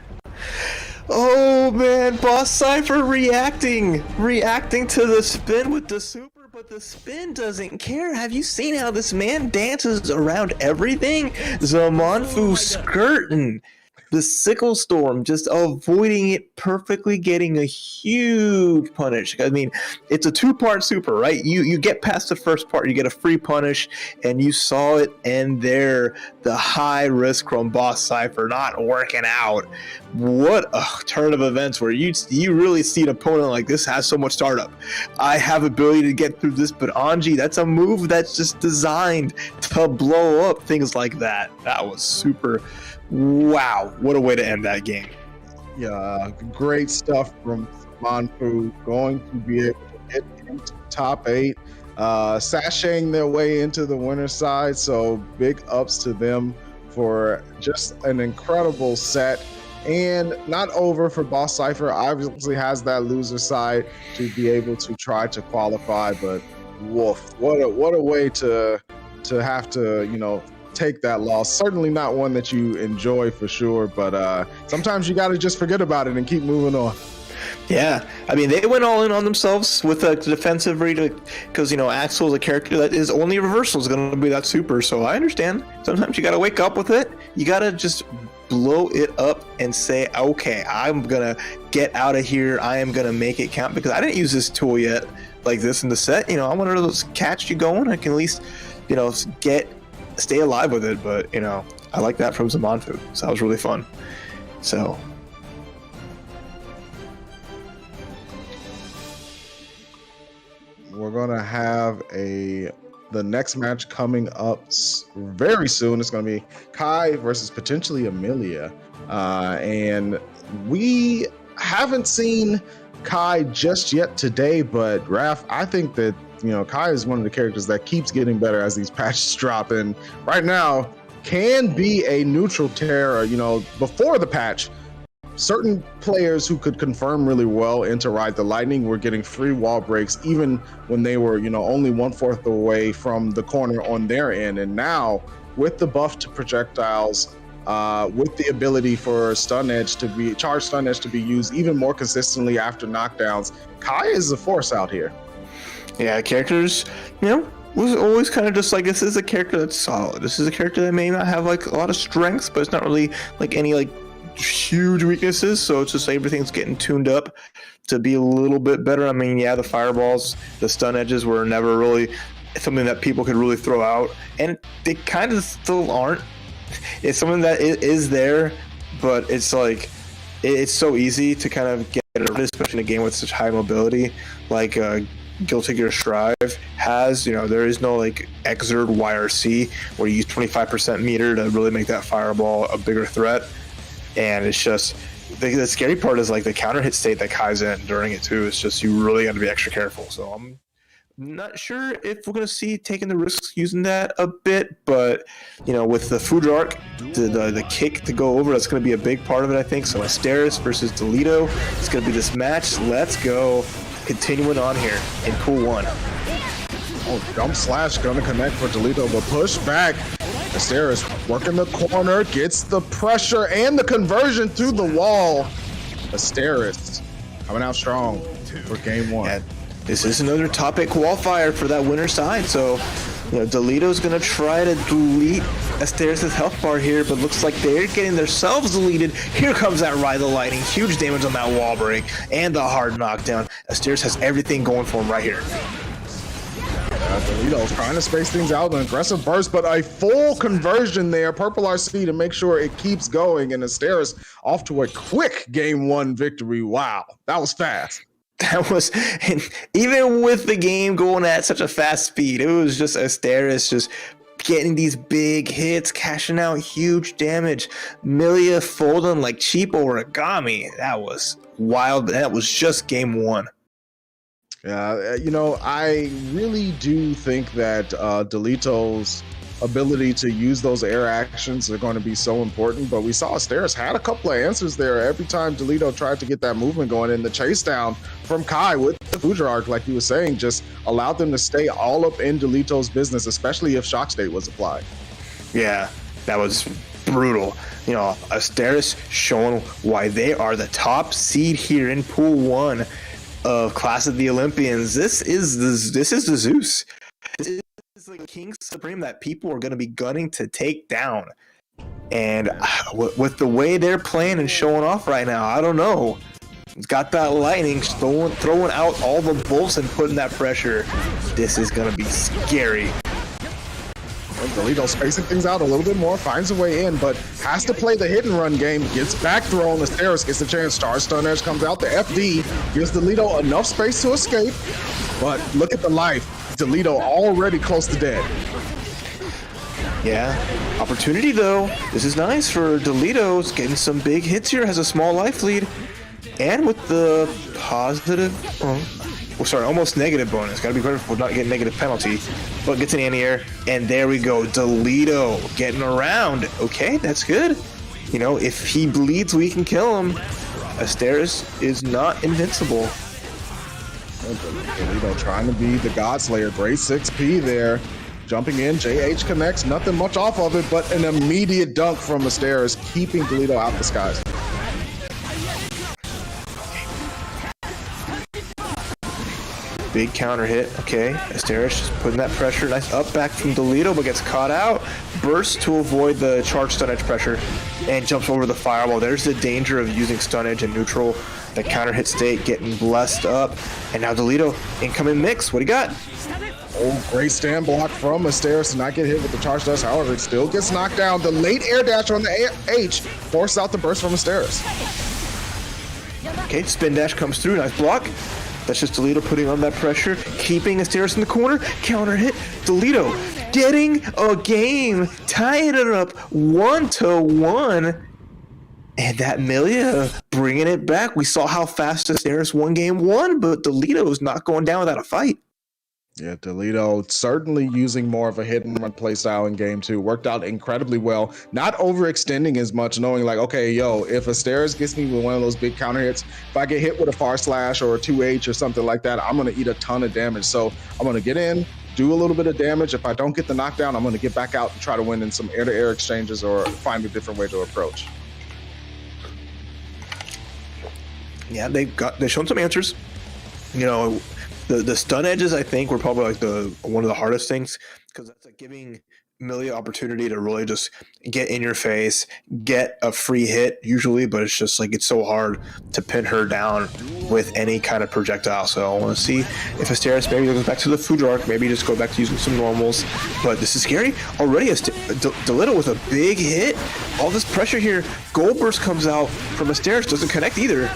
Oh man, Boss Cypher reacting to the spin with the super, but the spin doesn't care. Have you seen how this man dances around everything? Zamanfu skirting the Sickle Storm, just avoiding it perfectly, getting a huge punish. I mean, it's a two-part super, right? You get past the first part, you get a free punish, and you saw it end there. The high risk from Boss Cypher not working out. What a turn of events where you really see an opponent like this has so much startup. I have ability to get through this, but Anji, that's a move that's just designed to blow up things like that. That was super. Wow, what a way to end that game. Yeah, great stuff from Zamanfu. Going to be able to get into top 8, sashaying their way into the winner's side. So big ups to them for just an incredible set. And not over for Boss Cypher. Obviously has that loser side to be able to try to qualify, but woof, what a way to have to, take that loss. Certainly not one that you enjoy for sure, but sometimes you got to just forget about it and keep moving on. Yeah, I mean, they went all in on themselves with a defensive read because, Axel is a character that is only reversal is going to be that super, so I understand. Sometimes you got to wake up with it. You got to just blow it up and say, okay, I'm going to get out of here. I am going to make it count because I didn't use this tool yet like this in the set. I wanted to catch you going. I can at least, stay alive with it, but I like that from Zamanfu, so that was really fun. So we're gonna have the next match coming up very soon. It's gonna be Kai versus potentially Amelia, and we haven't seen Kai just yet today, but Raph, I think that Kai is one of the characters that keeps getting better as these patches drop, and right now can be a neutral terror. Before the patch, certain players who could confirm really well into Ride the Lightning were getting free wall breaks even when they were only 1/4 away from the corner on their end. And now with the buff to projectiles, with the ability for charged stun edge to be used even more consistently after knockdowns, Kai is a force out here. Yeah, characters, was always kind of just like, this is a character that's solid. This is a character that may not have like a lot of strengths, but it's not really like any like huge weaknesses. So it's just everything's getting tuned up to be a little bit better. I mean, yeah, the fireballs, the stun edges were never really something that people could really throw out, and they kind of still aren't. It's something that is there, but it's like it's so easy to kind of get rid of, especially in a game with such high mobility. Like Guilty Gear Strive has. There is no like Exert YRC where you use 25% meter to really make that fireball a bigger threat. And it's just the scary part is like the counter hit state that Kai's in during it too. It's just you really got to be extra careful. So I'm not sure if we're going to see taking the risks using that a bit, but with the Fujark, the kick to go over, that's going to be a big part of it, I think. So Asteris versus Delito, it's going to be this match. Let's go. Continuing on here in pool 1. Oh, jump slash going to connect for Delito, but push back. Asteris working the corner, gets the pressure and the conversion through the wall. Asteris coming out strong for game 1. Yeah. This is another top 8 qualifier for that winner side, so Delito's going to try to delete Asteris' health bar here, but looks like they're getting themselves deleted. Here comes that Ride the Lightning, huge damage on that wall break, and the hard knockdown. Asteris has everything going for him right here. Delito's trying to space things out, an aggressive burst, but a full conversion there. Purple RC to make sure it keeps going, and Asteris off to a quick game 1 victory. Wow, that was fast. That was, and even with the game going at such a fast speed, it was just Asteris just getting these big hits, cashing out huge damage. Milia folding like cheap origami. That was wild. That was just game 1. Yeah, I really do think that Delito's ability to use those air actions are going to be so important, but we saw Asteris had a couple of answers there every time Delito tried to get that movement going, and the chase down from Kai with the Fujark, like you were saying, just allowed them to stay all up in Delito's business, especially if Shock State was applied. Yeah, that was brutal. Asteris showing why they are the top seed here in pool 1 of Class of the Olympians. This is the Zeus. This is the King Supreme that people are going to be gunning to take down. And with the way they're playing and showing off right now, I don't know. It's got that lightning throwing out all the bolts and putting that pressure. This is going to be scary. Delito spacing things out a little bit more, finds a way in, but has to play the hit and run game, gets back thrown, Asteris gets a chance, Star Stun Edge comes out, the FD gives Delito enough space to escape, but look at the life. Delito already close to dead. Yeah, opportunity though. This is nice for Delito. It's getting some big hits here, has a small life lead. And with the positive, almost negative bonus. Gotta be careful not getting negative penalty. But gets an anti-air, and there we go. Delito getting around. Okay, that's good. If he bleeds, we can kill him. Asteris is not invincible. Delito trying to be the Godslayer. Great 6P there. Jumping in, JH connects. Nothing much off of it, but an immediate dunk from Asteris, keeping Delito out the skies. Big counter hit. Okay, Asteris just putting that pressure. Nice up back from Delito, but gets caught out. Bursts to avoid the charge stun edge pressure and jumps over the fireball. There's the danger of using stun edge and neutral. The counter hit state getting blessed up. And now Delito, incoming mix. What do you got? Oh, great stand block from Asteris to not get hit with the charge dust. However, it still gets knocked down. The late air dash on the H forces out the burst from Asteris. Okay, spin dash comes through. Nice block. That's just Delito putting on that pressure, keeping Asteris in the corner. Counter hit. Delito getting a game, tying it up 1-1. And that Milia bringing it back. We saw how fast Asteris won game 1, but Delito is not going down without a fight. Yeah, Delito certainly using more of a hit and run play style in game 2. Worked out incredibly well. Not overextending as much, knowing like, okay, if Asteris gets me with one of those big counter hits, if I get hit with a far slash or a 2H or something like that, I'm going to eat a ton of damage. So I'm going to get in, do a little bit of damage. If I don't get the knockdown, I'm going to get back out and try to win in some air-to-air exchanges or find a different way to approach. Yeah, they've shown some answers. The stun edges, I think, were probably like one of the hardest things, because that's like giving Milia opportunity to really just get in your face, get a free hit usually, but it's just like it's so hard to pin her down with any kind of projectile. So I want to see if Asteris maybe goes back to the Fujark, maybe just go back to using some normals. But this is scary already. Delito with a big hit. All this pressure here. Gold burst comes out from Asteris, doesn't connect either.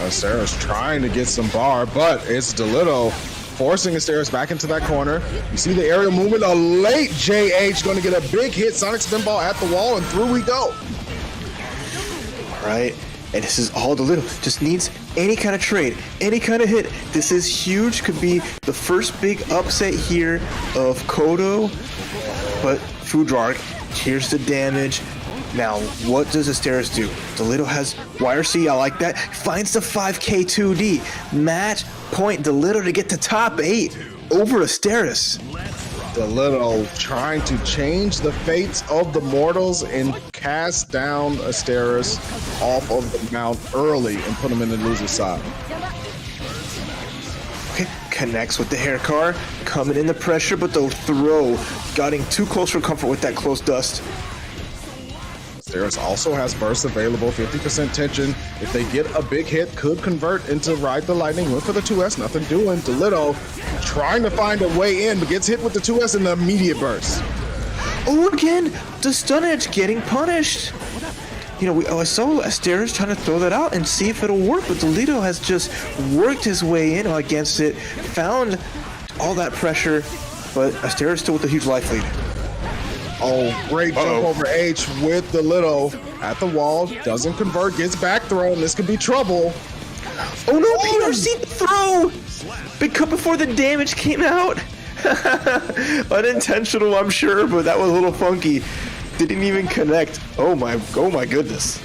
Sarah's trying to get some bar, but it's Delito forcing Asteris back into that corner. You see the aerial movement, a late JH going to get a big hit. Sonic Spinball at the wall, and through we go. All right, and this is all Delito. Just needs any kind of trade, any kind of hit. This is huge. Could be the first big upset here of Kodo, but Fudrark, here's the damage. Now, what does Asteris do? Delito has YRC, I like that. Finds the 5K 2D. Match point Delito to get to top 8 over Asteris. Delito trying to change the fates of the mortals and cast down Asteris off of the mount early and put him in the loser's side. Okay, connects with the hair car, coming in the pressure, but the throw, getting too close for comfort with that close dust. Asteris also has burst available, 50% tension. If they get a big hit, could convert into Ride the Lightning. Went for the 2S, nothing doing. Delito trying to find a way in, but gets hit with the 2S in the immediate burst. Oh, again, the stun edge getting punished. You know, I saw Asteris trying to throw that out and see if it'll work, but Delito has just worked his way in against it, found all that pressure, but Asteris still with a huge life lead. Oh, great jump over H with Delito at the wall. Doesn't convert, gets back thrown. This could be trouble. Oh no, PRC throw! Big cut before the damage came out. Unintentional, I'm sure, but that was a little funky. Didn't even connect. Oh my goodness.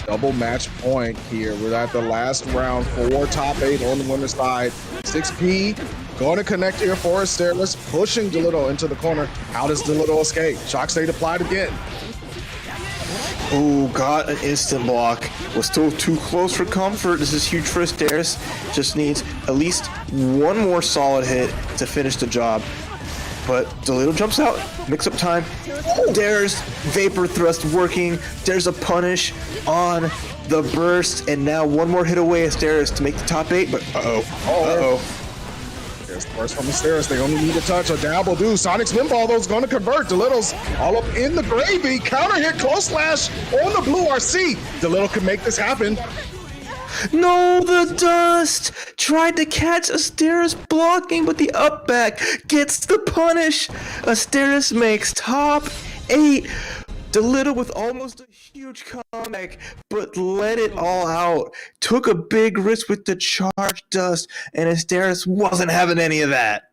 Double match point here. We're at the last round for top 8 on the winner's side. 6P going to connect here for Asteris, pushing Delito into the corner. How does Delito escape? Shock State applied again. Oh, got an instant block. Was still too close for comfort. This is huge for Asteris. Just needs at least one more solid hit to finish the job. But Delito jumps out, mix-up time. There's Vapor Thrust working. There's a punish on the burst, and now one more hit away Asteris to make the top 8, but uh-oh. There's the burst from Asteris. They only need a touch. A dab will do. Sonic Spinball, though, is going to convert. Delito's all up in the gravy. Counter hit, close slash on the blue RC. Delito can make this happen. No, the dust! Tried to catch Asteris blocking, but the up back gets the punish. Asteris makes top 8. Delito with almost a huge comeback, but let it all out. Took a big risk with the charge dust, and Asteris wasn't having any of that.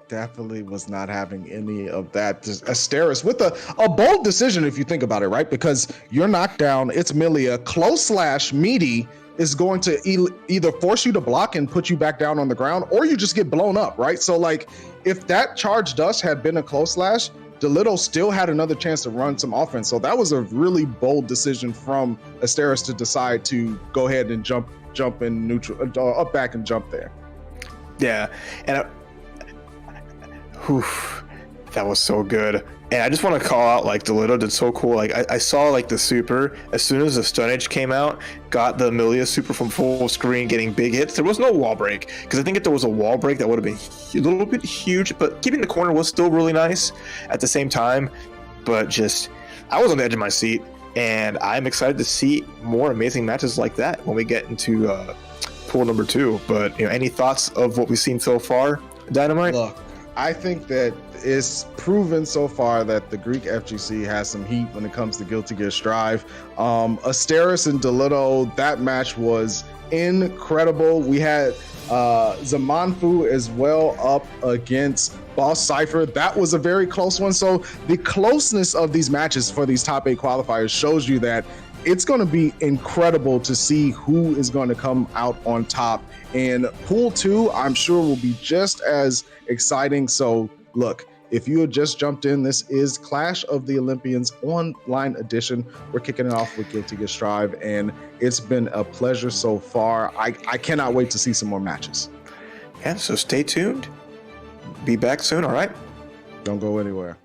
Definitely was not having any of that. Asteris with a bold decision, if you think about it, right? Because you're knocked down, it's Milia, close slash meaty is going to either force you to block and put you back down on the ground, or you just get blown up, right? So like, if that charge dust had been a close slash, Delito still had another chance to run some offense. So that was a really bold decision from Asteris to decide to go ahead and jump in neutral, up back and jump there. Yeah, and that was so good. And I just want to call out, like, Delito did so cool. Like, I saw, like, the super, as soon as the stun edge came out, got the Milia super from full screen, getting big hits. There was no wall break, because I think if there was a wall break, that would have been a little bit huge, but keeping the corner was still really nice at the same time. But just, I was on the edge of my seat, and I'm excited to see more amazing matches like that when we get into pool number 2. But, you know, any thoughts of what we've seen so far, Dynamite? Look, I think that it's proven so far that the Greek FGC has some heat when it comes to Guilty Gear Strive. Asteris and Delito, that match was incredible. We had Zamanfu as well up against Boss Cypher. That was a very close one. So the closeness of these matches for these top 8 qualifiers shows you that it's going to be incredible to see who is going to come out on top. And Pool 2, I'm sure, will be just as exciting. So look, if you had just jumped in, this is Clash of the Olympians online edition. We're kicking it off with Guilty Gear Strive, and it's been a pleasure so far. I cannot wait to see some more matches. Yeah, so stay tuned. Be back soon, all right? Don't go anywhere.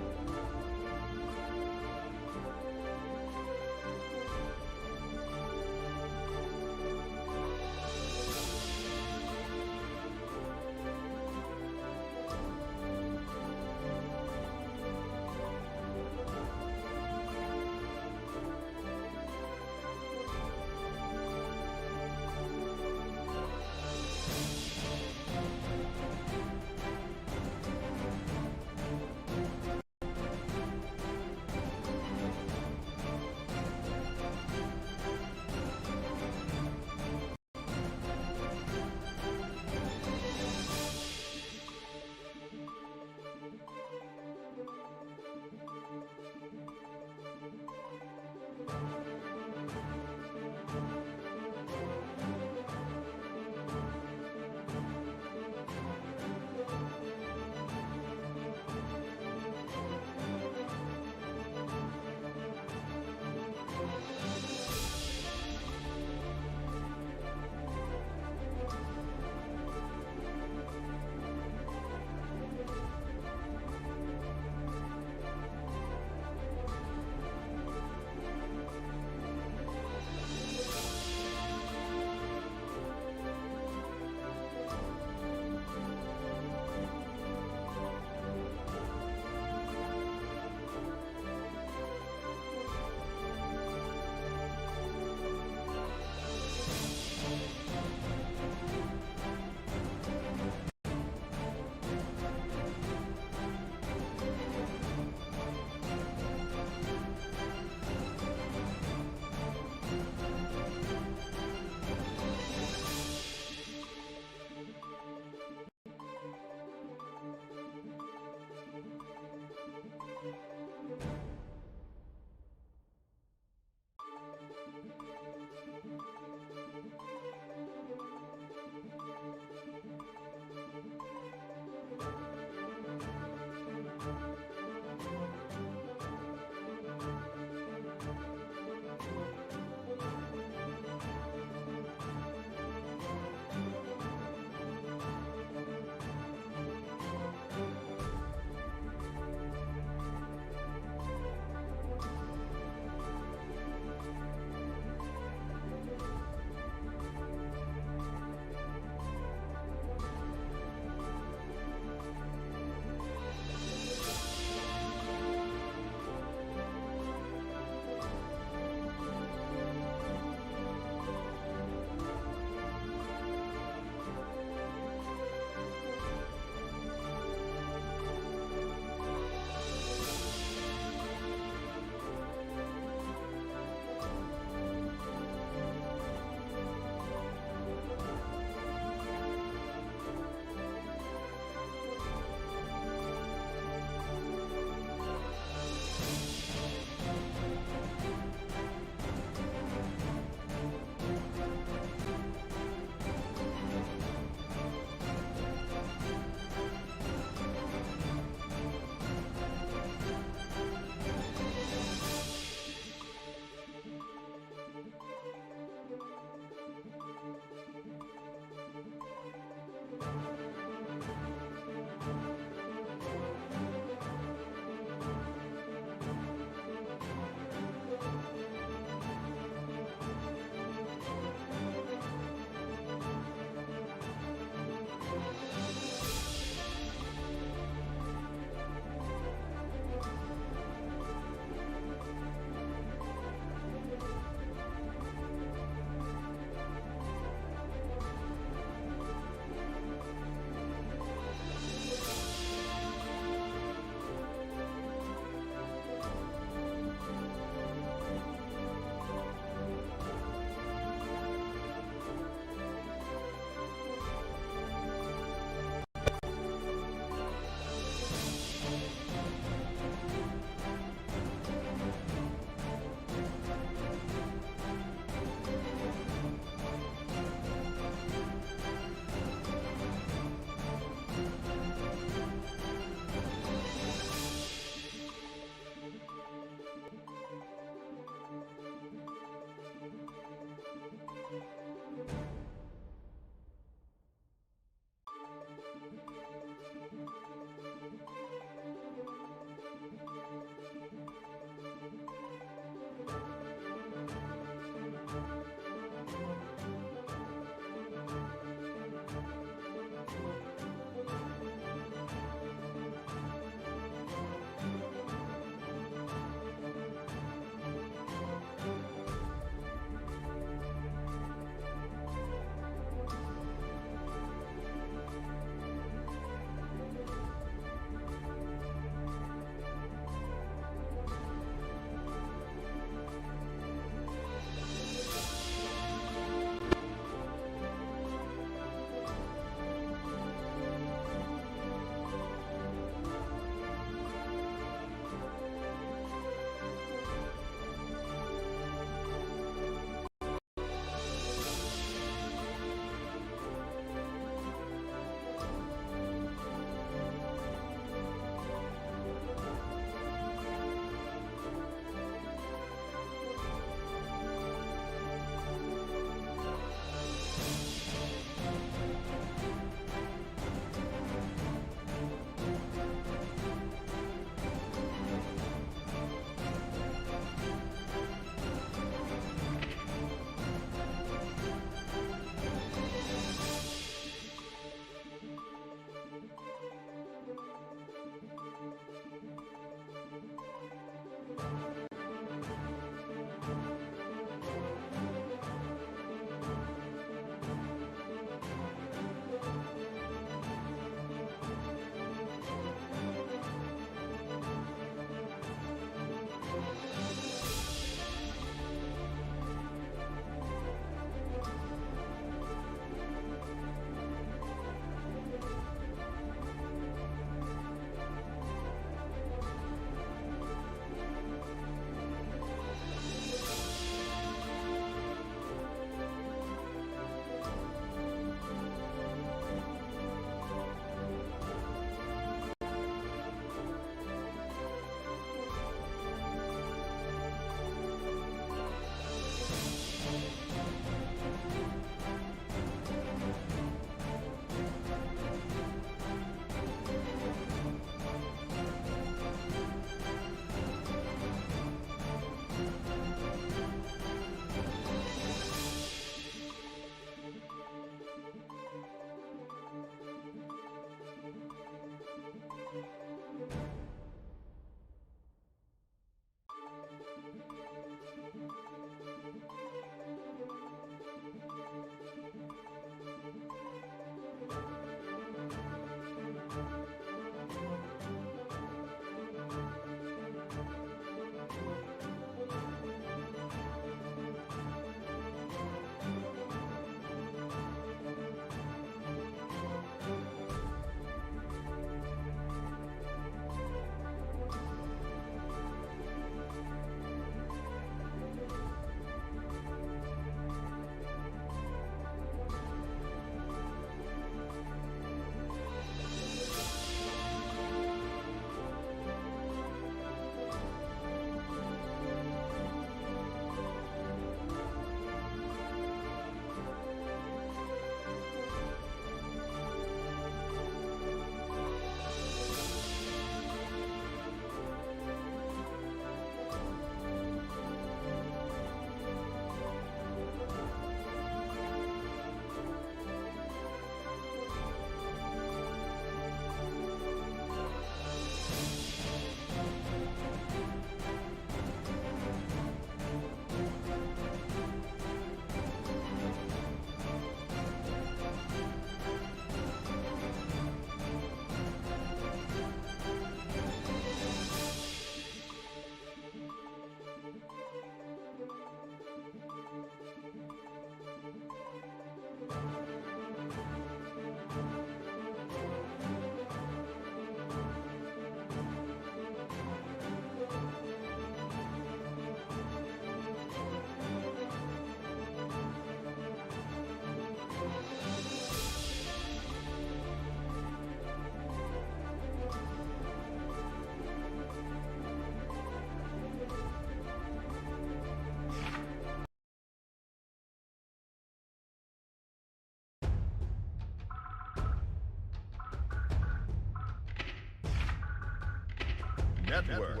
Network.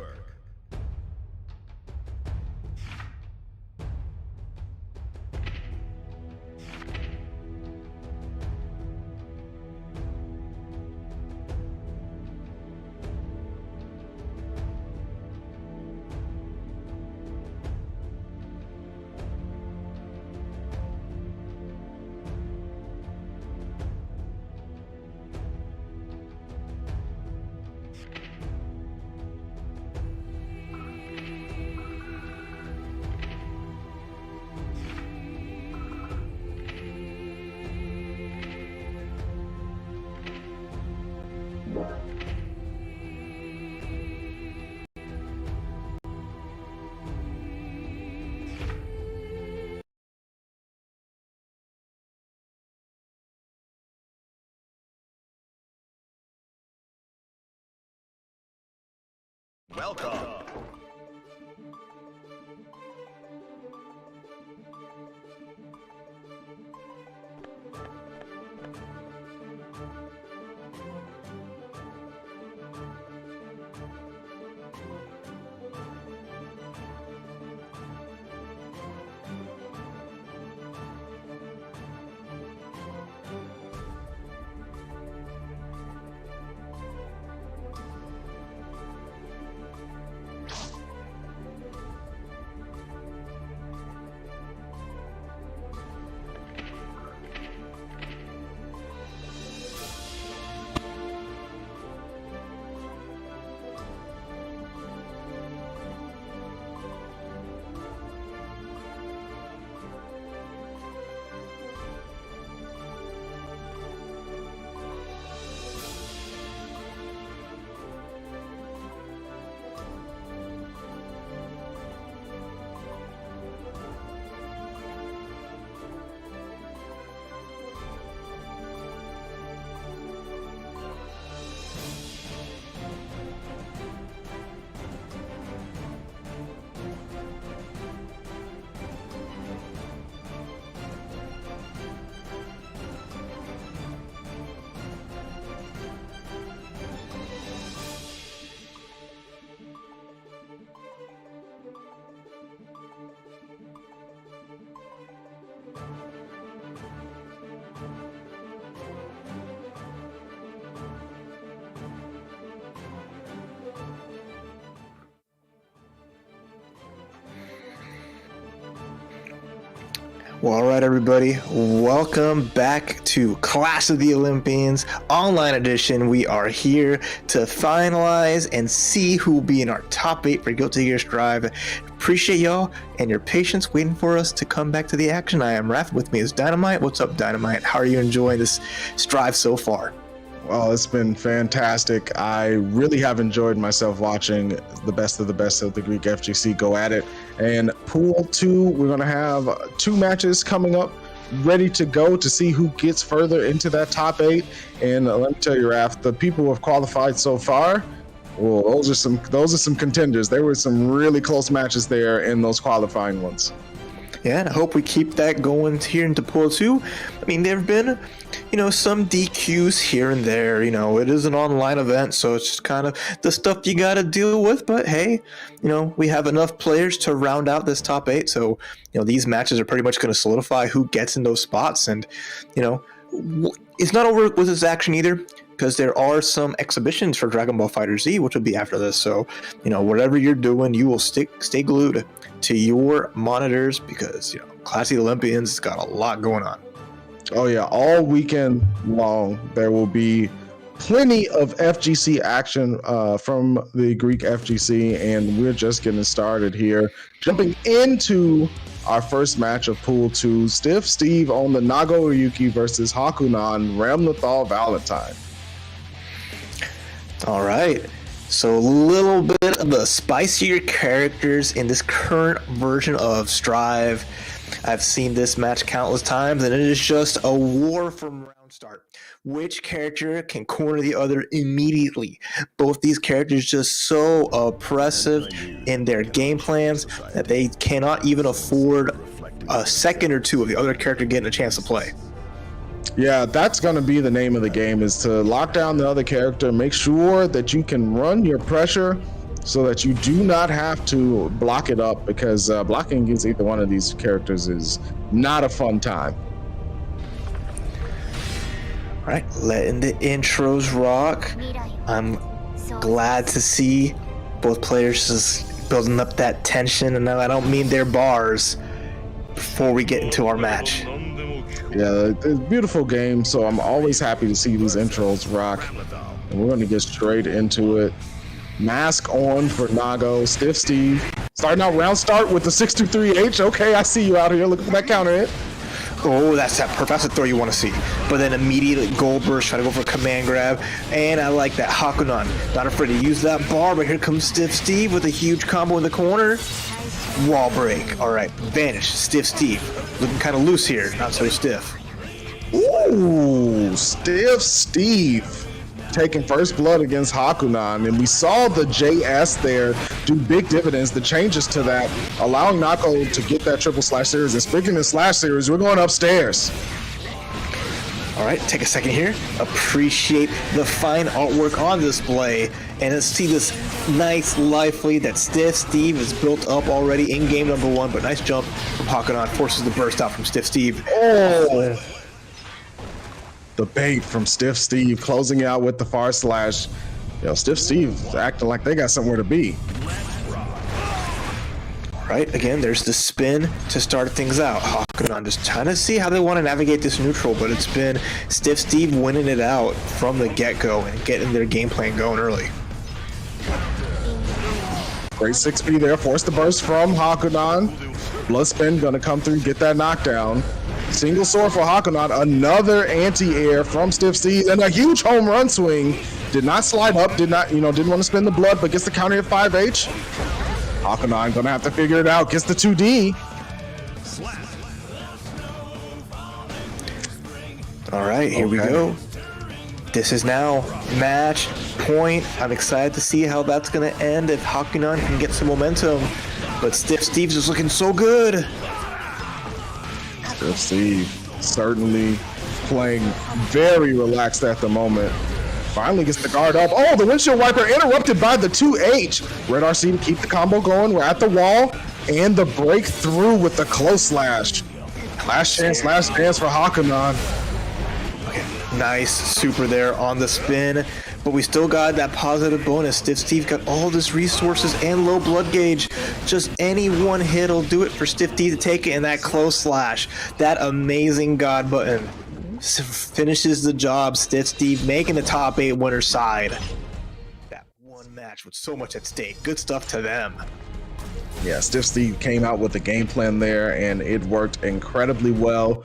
Welcome. Well, all right, everybody. Welcome back to Clash of the Olympians Online Edition. We are here to finalize and see who will be in our top 8 for Guilty Gear Strive. Appreciate y'all and your patience waiting for us to come back to the action. I am Raph. With me is Dynamite. What's up, Dynamite? How are you enjoying this Strive so far? Well, it's been fantastic. I really have enjoyed myself watching the best of the Greek FGC go at it. And Pool 2, we're going to have 2 matches coming up ready to go to see who gets further into that top 8. And let me tell you, Raph, the people who have qualified so far, well, those are some contenders. There were some really close matches there in those qualifying ones. Yeah, and I hope we keep that going here into Pool 2. I mean, there have been, some DQs here and there. It is an online event, so it's just kind of the stuff you got to deal with. But hey, we have enough players to round out this top 8. So, these matches are pretty much going to solidify who gets in those spots. And, it's not over with this action either, because there are some exhibitions for Dragon Ball FighterZ, which will be after this. So, whatever you're doing, you will stay glued to your monitors, because, Clash of the Olympians has got a lot going on. Oh yeah, all weekend long there will be plenty of FGC action from the Greek FGC, and we're just getting started here. Jumping into our first match of Pool 2, Stiff Steve on the Nago Ryuki versus Hakunan Ramnathal Valentine. All right, so a little bit of the spicier characters in this current version of Strive. I've seen this match countless times, and it is just a war from round start. Which character can corner the other immediately? Both these characters just so oppressive in their game plans that they cannot even afford a second or two of the other character getting a chance to play. Yeah, that's going to be the name of the game, is to lock down the other character, make sure that you can run your pressure so that you do not have to block it up, because blocking against either one of these characters is not a fun time. All right, letting the intros rock. I'm glad to see both players just building up that tension, and I don't mean their bars before we get into our match. Yeah, it's a beautiful game, so I'm always happy to see these intros rock. And we're going to get straight into it. Mask on for Nago. Stiff Steve starting out round start with the 623H. Okay, I see you out here looking for that counter hit. Oh, that's the throw you want to see. But then immediately Gold Burst, trying to go for a command grab. And I like that Hakunan. Not afraid to use that bar, but here comes Stiff Steve with a huge combo in the corner. Wall break. All right, vanish. Stiff Steve. Looking kind of loose here. Not so stiff. Ooh, Stiff Steve taking first blood against Hakunan, and we saw the JS there do big dividends, the changes to that, allowing Nako to get that triple slash series. And speaking of slash series, we're going upstairs. All right, take a second here. Appreciate the fine artwork on display, and let's see this nice life lead that Stiff Steve has built up already in game number 1. But nice jump from Hakunan, forces the burst out from Stiff Steve. Oh, the bait from Stiff Steve, closing out with the far slash. Stiff Steve acting like they got somewhere to be. Right, again, there's the spin to start things out. Hakunan just trying to see how they want to navigate this neutral, but it's been Stiff Steve winning it out from the get-go and getting their game plan going early. Great 6B there, force the burst from Hakunan. Blood spin gonna come through, get that knockdown. Single sword for Hakunan, another anti-air from Stiff Steve, and a huge home run swing. Did not slide up, didn't want to spend the blood, but gets the counter hit 5H. Hakunan gonna have to figure it out, gets the 2D. All right, here we go. This is now match point. I'm excited to see how that's gonna end if Hakunan can get some momentum. But Stiff Steve's is looking so good. Stiff Steve certainly playing very relaxed at the moment. Finally gets the guard up. Oh, the windshield wiper interrupted by the 2H. Red RC to keep the combo going. We're at the wall. And the breakthrough with the close slash. Last chance for Hakunan. Okay, nice super there on the spin. But we still got that positive bonus. Stiff Steve got all of his resources and low blood gauge. Just any one hit will do it for Stiff Steve to take it. And that close slash, that amazing God button, finishes the job. Stiff Steve making the top 8 winner side. That one match with so much at stake. Good stuff to them. Yeah, Stiff Steve came out with a game plan there, and it worked incredibly well.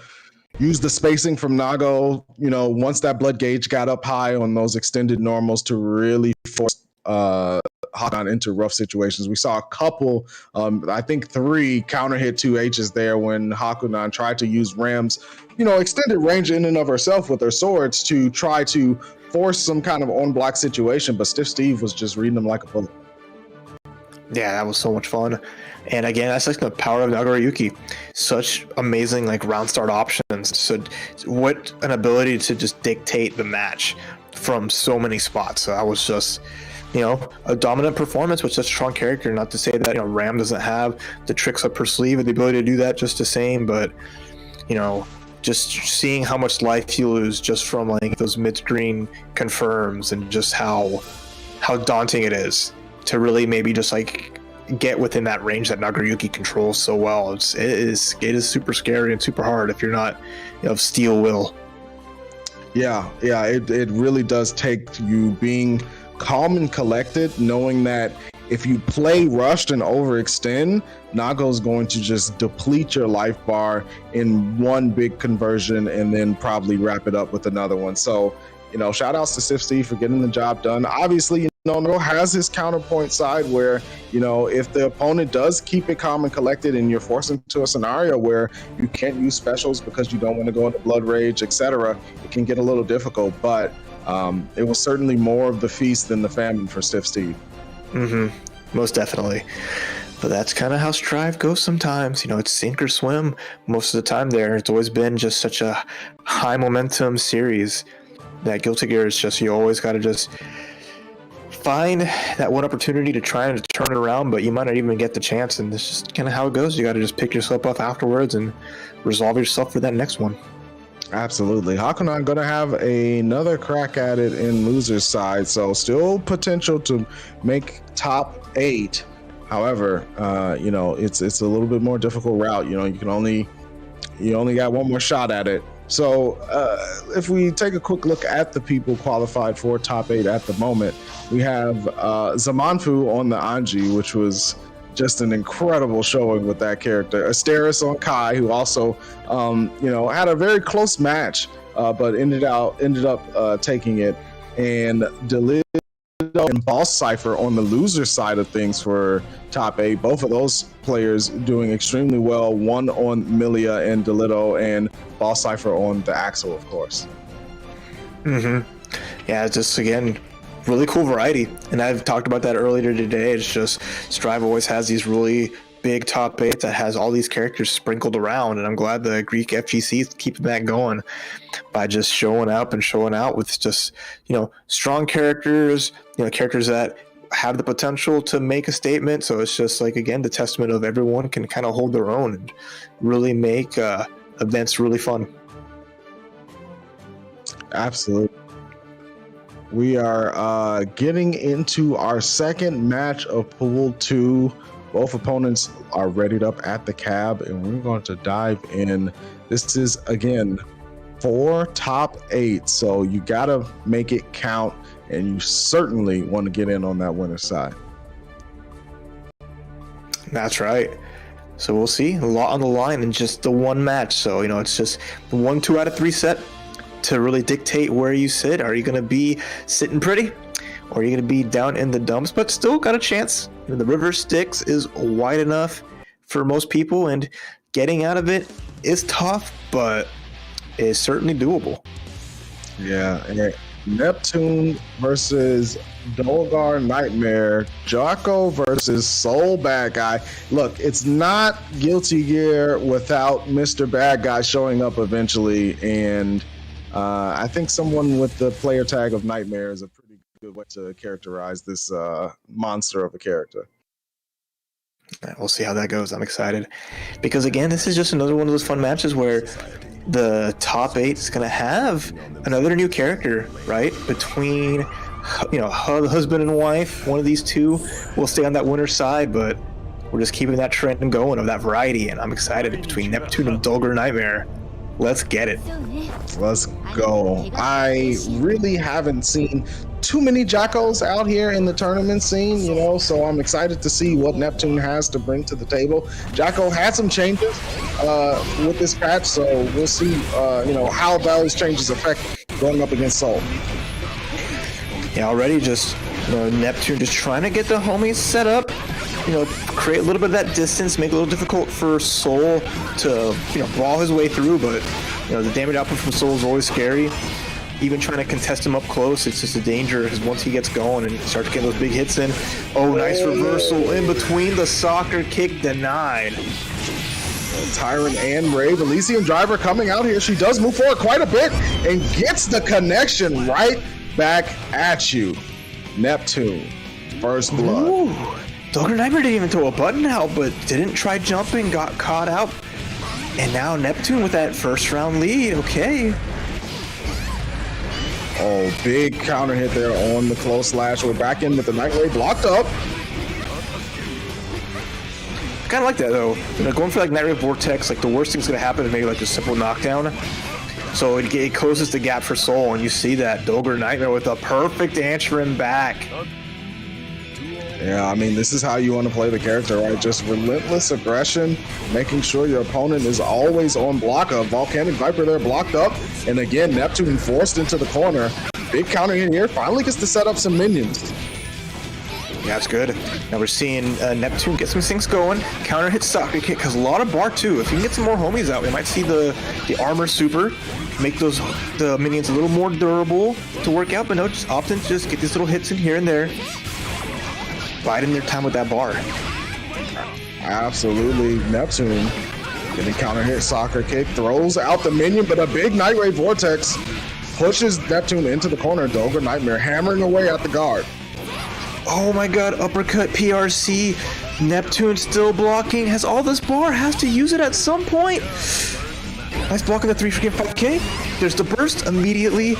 Used the spacing from Nago, once that blood gauge got up high on those extended normals to really force Hakunan into rough situations. We saw a couple, I think 3 counter hit 2Hs there when Hakunan tried to use Ram's, extended range in and of herself with her swords to try to force some kind of on-block situation, but Stiff Steve was just reading them like a bullet. Yeah, that was so much fun. And again, that's like the power of Nagoriyuki. Such amazing round start options. So what an ability to just dictate the match from so many spots. So that was just, a dominant performance with such a strong character. Not to say that, Ram doesn't have the tricks up her sleeve and the ability to do that just the same, but, just seeing how much life you lose just from those mid-screen confirms and just how daunting it is to really maybe just get within that range that Nagoriyuki controls so well. It is super scary and super hard if you're not of steel will. Yeah, it really does take you being calm and collected, knowing that if you play rushed and overextend, Nago's going to just deplete your life bar in one big conversion and then probably wrap it up with another one. So, shout outs to Stiff Steve for getting the job done. Obviously, Nago has his counterpoint side where, if the opponent does keep it calm and collected and you're forced into a scenario where you can't use specials because you don't want to go into blood rage, etc., it can get a little difficult. But it was certainly more of the feast than the famine for Stiff Steve. Most definitely. But that's kind of how Strive goes sometimes. It's sink or swim most of the time there. It's always been just such a high momentum series that Guilty Gear is just, you always got to just find that one opportunity to try and turn it around, but you might not even get the chance, and this is just kind of how it goes. You got to just pick yourself up afterwards and resolve yourself for that next one. Absolutely. Hakunan going to have another crack at it in loser's side, so still potential to make top 8. However, it's a little bit more difficult route. You only got one more shot at it. So if we take a quick look at the people qualified for top 8 at the moment, we have Zamanfu on the Anji, which was just an incredible showing with that character. Asteris on Kai, who also, had a very close match, but ended up taking it. And Delido and Boss Cypher on the loser side of things for top 8. Both of those players doing extremely well. One on Milia and Delido, and Boss Cypher on the Axel, of course. Yeah, just again, really cool variety, and I've talked about that earlier today. It's just Strive always has these really big top 8 that has all these characters sprinkled around, and I'm glad the Greek FGC is keeping that going by just showing up and showing out with just strong characters, characters that have the potential to make a statement. So it's just like, again, the testament of everyone can kind of hold their own and really make events really fun. Absolutely. We are getting into our second match of Pool 2. Both opponents are readied up at the cab, and we're going to dive in. This is, again, 4 top 8, so you got to make it count, and you certainly want to get in on that winner's side. That's right. So we'll see. A lot on the line in just the one match. So, it's just the 1, 2 out of 3 set to really dictate where you sit. Are you going to be sitting pretty, or are you going to be down in the dumps, but still got a chance? The river Styx is wide enough for most people, and getting out of it is tough, but is certainly doable. Yeah, and Neptune versus Dolgar Nightmare, Jocko versus Soul Bad Guy. Look, it's not Guilty Gear without Mr. Bad Guy showing up eventually, and I think someone with the player tag of Nightmare is a pretty good way to characterize this monster of a character. We'll see how that goes. I'm excited because, again, this is just another one of those fun matches where the top 8 is going to have another new character, right? Between, husband and wife, one of these two will stay on that winner's side, but we're just keeping that trend going of that variety, and I'm excited between Neptune and Dolgar Nightmare. Let's get it. Let's go. I really haven't seen too many Jackos out here in the tournament scene, so I'm excited to see what Neptune has to bring to the table. Jacko had some changes with this patch, so we'll see, how those changes affect going up against Soul. Yeah, already just, Neptune just trying to get the homies set up, create a little bit of that distance, make it a little difficult for Soul to, brawl his way through, but, the damage output from Soul is always scary. Even trying to contest him up close, it's just a danger, because once he gets going and starts getting those big hits in, nice reversal in between, the soccer kick denied. Tyrant and Brave, Elysian Driver coming out here. She does move forward quite a bit and gets the connection right back at you. Neptune, first blood. Ooh. Dolgar Nightmare didn't even throw a button out, but didn't try jumping, got caught out. And now Neptune with that first round lead, okay. Oh, big counter hit there on the close slash. We're back in with the Nightwave blocked up. I kind of like that, though. Going for Nightwave Vortex, the worst thing's going to happen is maybe a simple knockdown. So it closes the gap for Soul, and you see that Dolgar Nightmare with a perfect answering back. Yeah, I mean, this is how you want to play the character, right? Just relentless aggression, making sure your opponent is always on block. A Volcanic Viper there blocked up. And again, Neptune forced into the corner. Big counter in here. Finally gets to set up some minions. Yeah, that's good. Now we're seeing Neptune get some things going. Counter hit soccer kick, because a lot of bar too. If you can get some more homies out, we might see the armor super, make the minions a little more durable to work out, but no, just often just get these little hits in here and there. Biding their time with that bar. Absolutely. Neptune getting counter hit soccer kick, throws out the minion, but a big Nightwave Vortex pushes Neptune into the corner. Dolgar Nightmare hammering away at the guard. Oh my god, uppercut PRC. Neptune still blocking. Has all this bar. Has to use it at some point. Nice block on the 3 freaking 5k. There's the burst immediately.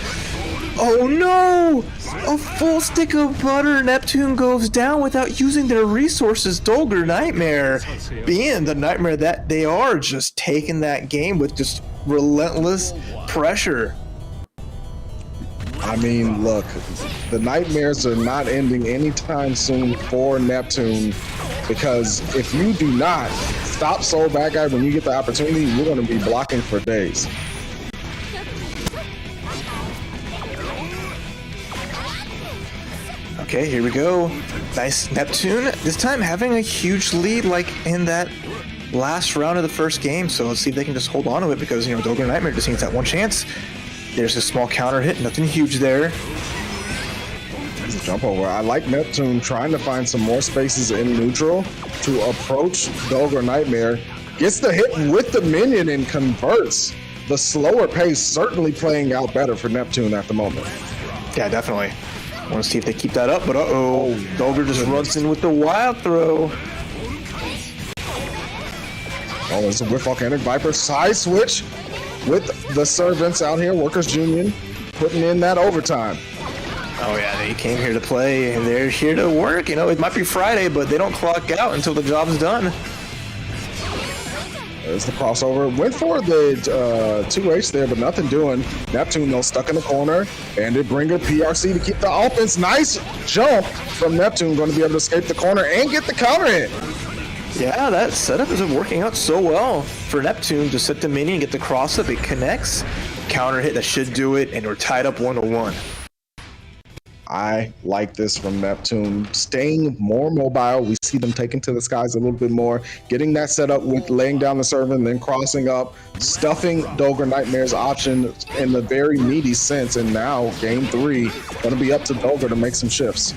Oh no! A full stick of butter. Neptune goes down without using their resources. Dolger Nightmare, being the nightmare that they are, just taking that game with just relentless pressure. I mean, look, the nightmares are not ending anytime soon for Neptune, because if you do not stop Soul Bad Guy when you get the opportunity, you're going to be blocking for days. Okay, here we go. Nice Neptune. This time having a huge lead like in that last round of the first game. So let's see if they can just hold on to it, because, you know, Dolger Nightmare just needs that one chance. There's a small counter hit, nothing huge there. There's a jump over. I like Neptune trying to find some more spaces in neutral to approach Dolger Nightmare. Gets the hit with the minion and converts. The slower pace certainly playing out better for Neptune at the moment. Yeah, definitely. Want to see if they keep that up, but uh-oh. Dolger just runs in with the wild throw. Oh, it's a whiff Volcanic Viper. Side switch with the servants out here. Workers Union putting in that overtime. Oh yeah, they came here to play and they're here to work. You know, it might be Friday, but they don't clock out until the job's done. There's the crossover. Went for the 2H there, but nothing doing. Neptune, though, stuck in the corner. Bandit Bringer, PRC to keep the offense. Nice jump from Neptune. Going to be able to escape the corner and get the counter hit. Yeah, that setup isn't working out so well for Neptune. Just set the mini and get the cross up. It connects. Counter hit that should do it, and we're tied up 1-1. I like this from Neptune. Staying more mobile. We see them taking to the skies a little bit more. Getting that set up with laying down the server and then crossing up. Stuffing Dolger Nightmare's option in a very needy sense. And now, game 3, going to be up to Dolger to make some shifts.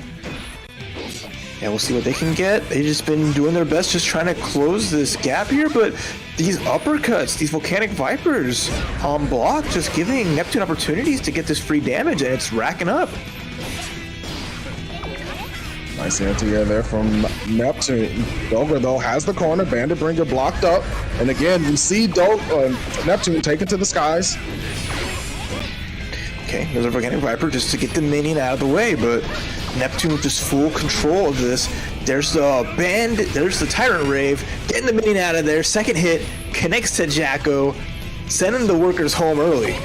Yeah, we'll see what they can get. They've just been doing their best, just trying to close this gap here, but these uppercuts, these Volcanic Vipers on block, just giving Neptune opportunities to get this free damage, and it's racking up. Nice anti-air there from Neptune. Dolger, though, has the corner. Bandit Bringer blocked up. And again, we see Neptune taken to the skies. Okay, there's a Volcanic Viper just to get the minion out of the way, but Neptune with just full control of this. There's the Bandit, there's the Tyrant Rave, getting the minion out of there. Second hit, connects to Jacko, sending the workers home early.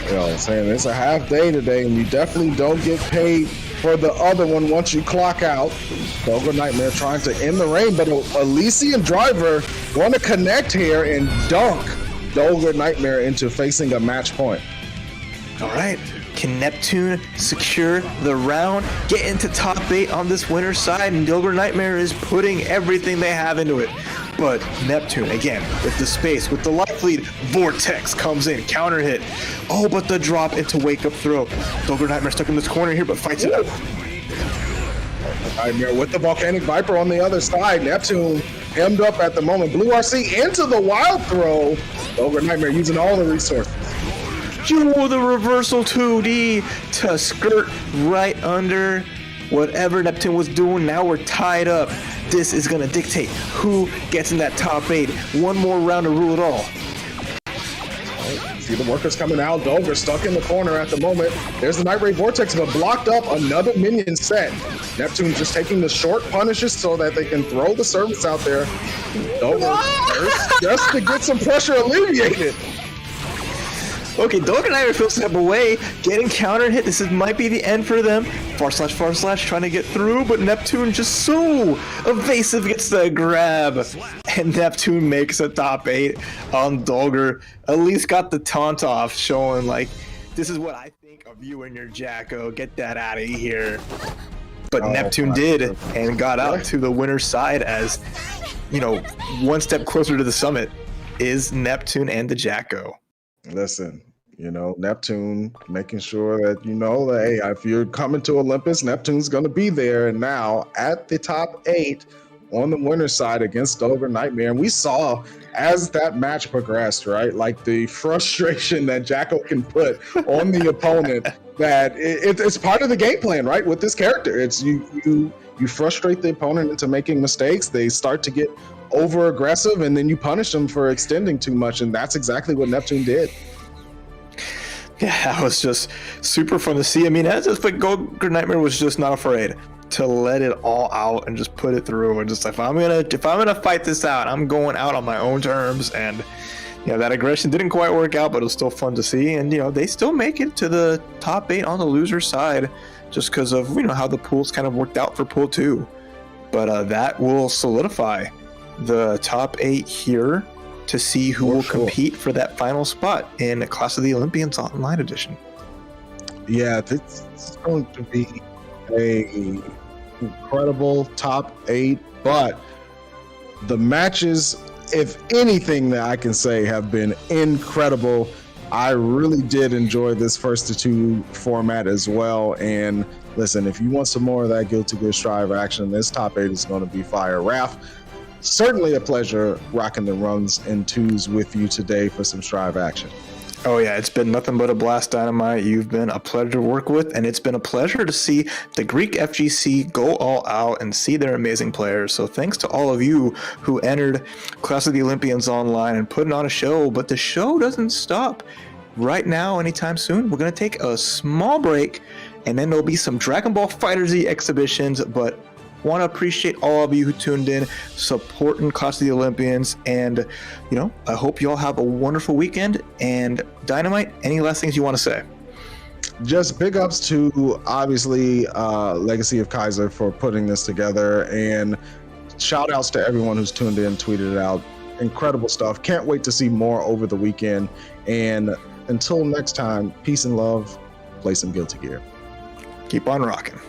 You know, saying it's a half day today, and you definitely don't get paid for the other one once you clock out. Dolger Nightmare trying to end the rain, but Elysian Driver want to connect here and dunk Dolger Nightmare into facing a match point. All right, can Neptune secure the round, get into top 8 on this winner's side, and Dolger Nightmare is putting everything they have into it. But Neptune, again, with the space, with the life lead, Vortex comes in, counter hit. Oh, but the drop into wake up throw. Dolger Nightmare stuck in this corner here, but fights it out. Nightmare with the Volcanic Viper on the other side. Neptune hemmed up at the moment. Blue RC into the wild throw. Dolger Nightmare using all the resources. Yo, the reversal 2D to skirt right under whatever Neptune was doing. Now we're tied up. This is going to dictate who gets in that top 8. One more round to rule it all. See the workers coming out. Dolger stuck in the corner at the moment. There's the Night Ray Vortex, but blocked up. Another minion set. Neptune just taking the short punishes so that they can throw the service out there. Dolger just to get some pressure alleviated. Okay, Dolger Nightmare feels to step away, getting counter hit. This might be the end for them. Far slash, trying to get through, but Neptune just so evasive, gets the grab. And Neptune makes a top 8 on Dolger. At least got the taunt off, showing like, this is what I think of you and your Jacko. Get that out of here. But Neptune did, and got out to the winner's side as, you know, one step closer to the summit is Neptune and the Jacko. Listen, you know, Neptune making sure that, you know, that, hey, if you're coming to Olympus, Neptune's going to be there. And now at the top 8, on the winner's side against Dover Nightmare. And we saw as that match progressed, right, like the frustration that Jacko can put on the opponent, that it's part of the game plan, right, with this character. It's you frustrate the opponent into making mistakes. They start to get over aggressive, and then you punish them for extending too much. And that's exactly what Neptune did. Yeah, that was just super fun to see. I mean, as if like Dover Nightmare was just not afraid to let it all out and just put it through, and just like, if I'm gonna fight this out, I'm going out on my own terms. And that aggression didn't quite work out, but it was still fun to see. And they still make it to the top 8 on the loser side, just because of how the pools kind of worked out for pool 2. But that will solidify the top 8 here to see who will compete for that final spot in Clash of the Olympians Online Edition. Yeah, this is going to be a incredible top 8, but the matches, if anything that I can say, have been incredible. I really did enjoy this first to 2 format as well. And listen, if you want some more of that Guilty Gear Strive action, this top 8 is going to be fire. Raph, certainly a pleasure rocking the runs and 2s with you today for some Strive action. Oh yeah, it's been nothing but a blast, Dynamite. You've been a pleasure to work with, and it's been a pleasure to see the Greek FGC go all out and see their amazing players. So thanks to all of you who entered Clash of the Olympians Online and putting on a show. But the show doesn't stop right now anytime soon. We're going to take a small break, and then there'll be some Dragon Ball FighterZ exhibitions. But want to appreciate all of you who tuned in, supporting Clash of the Olympians, and I hope you all have a wonderful weekend. And Dynamite, any last things you want to say? Just big ups to obviously Legacy of Kaiser for putting this together, and shout outs to everyone who's tuned in, tweeted it out. Incredible stuff. Can't wait to see more over the weekend. And until next time, peace and love. Play some Guilty Gear. Keep on rocking.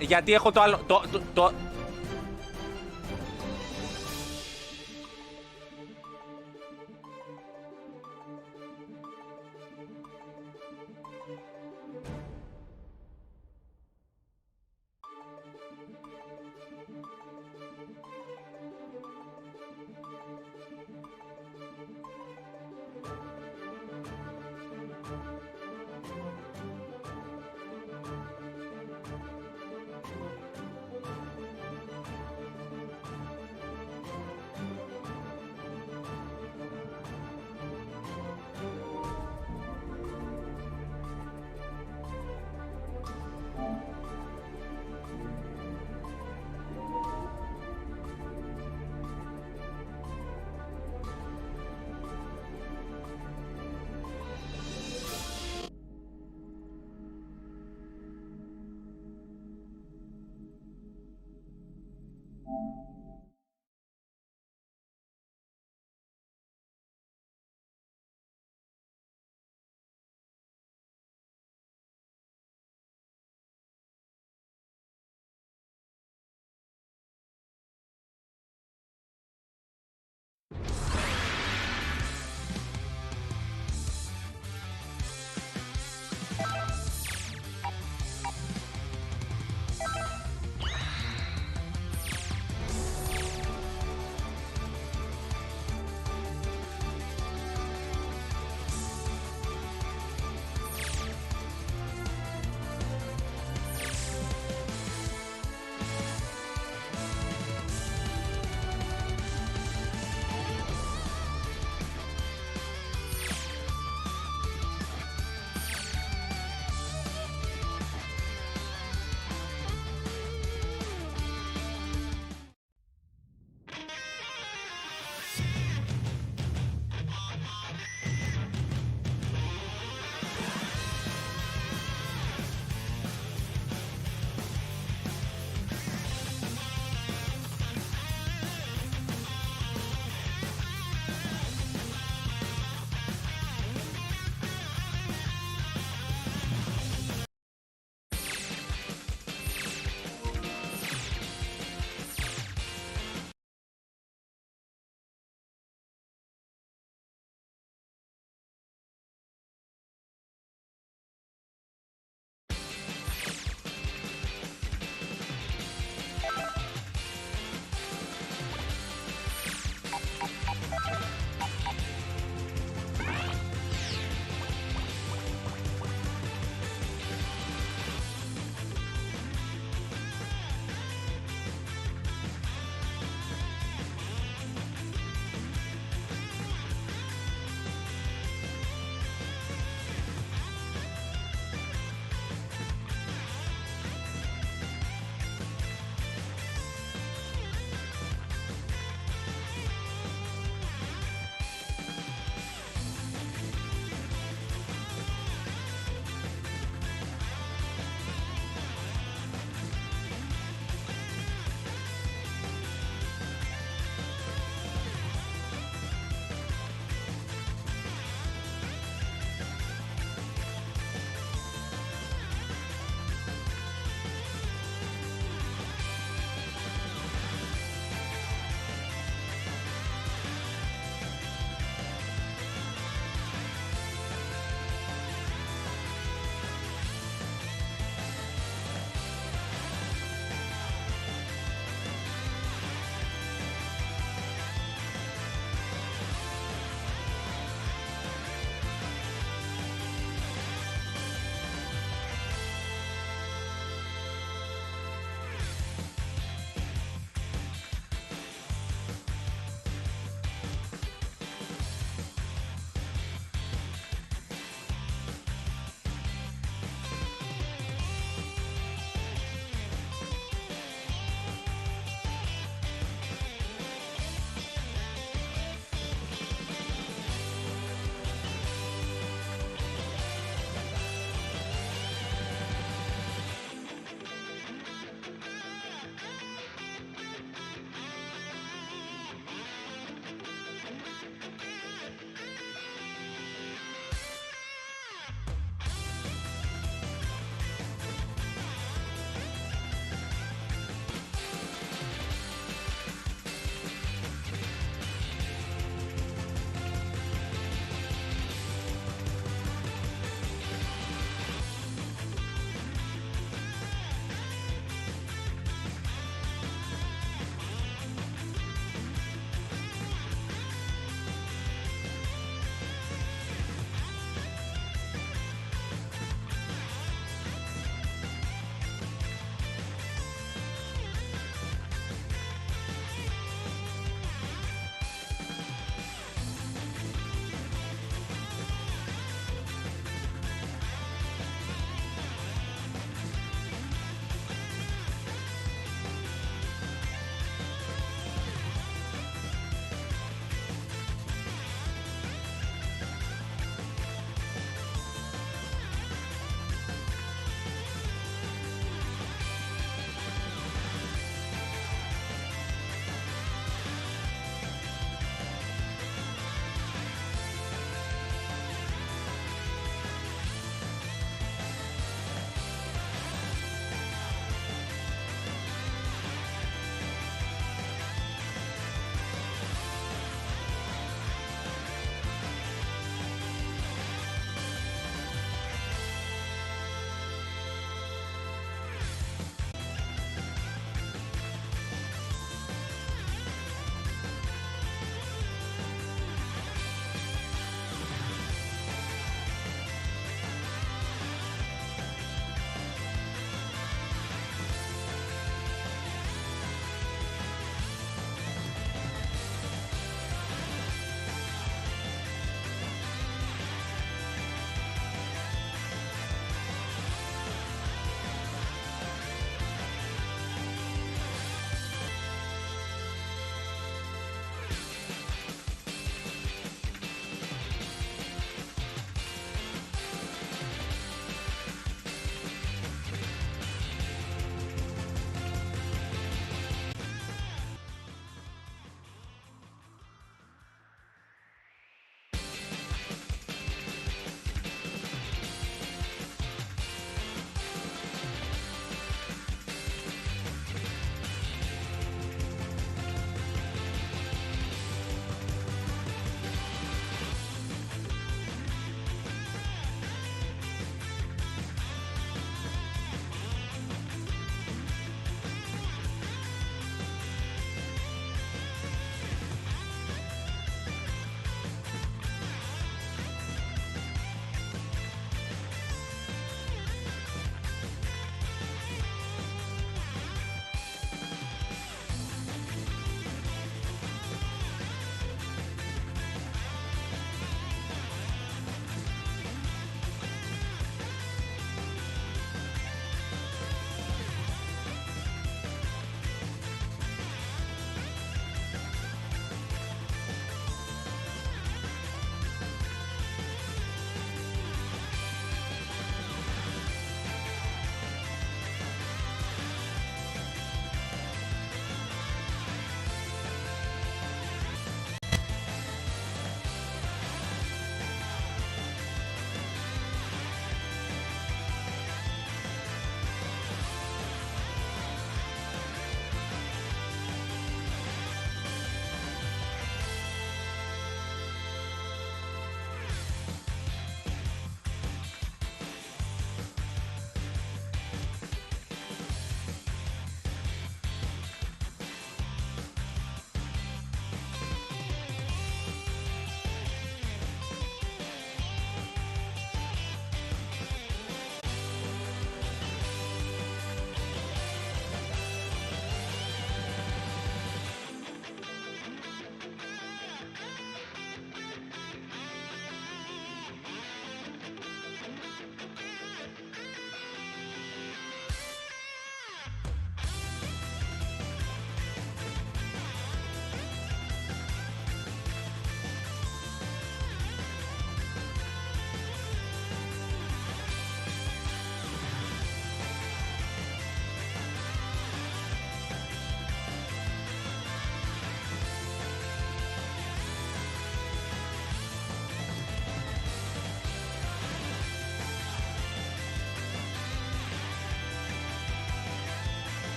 Γιατί έχω το άλλο.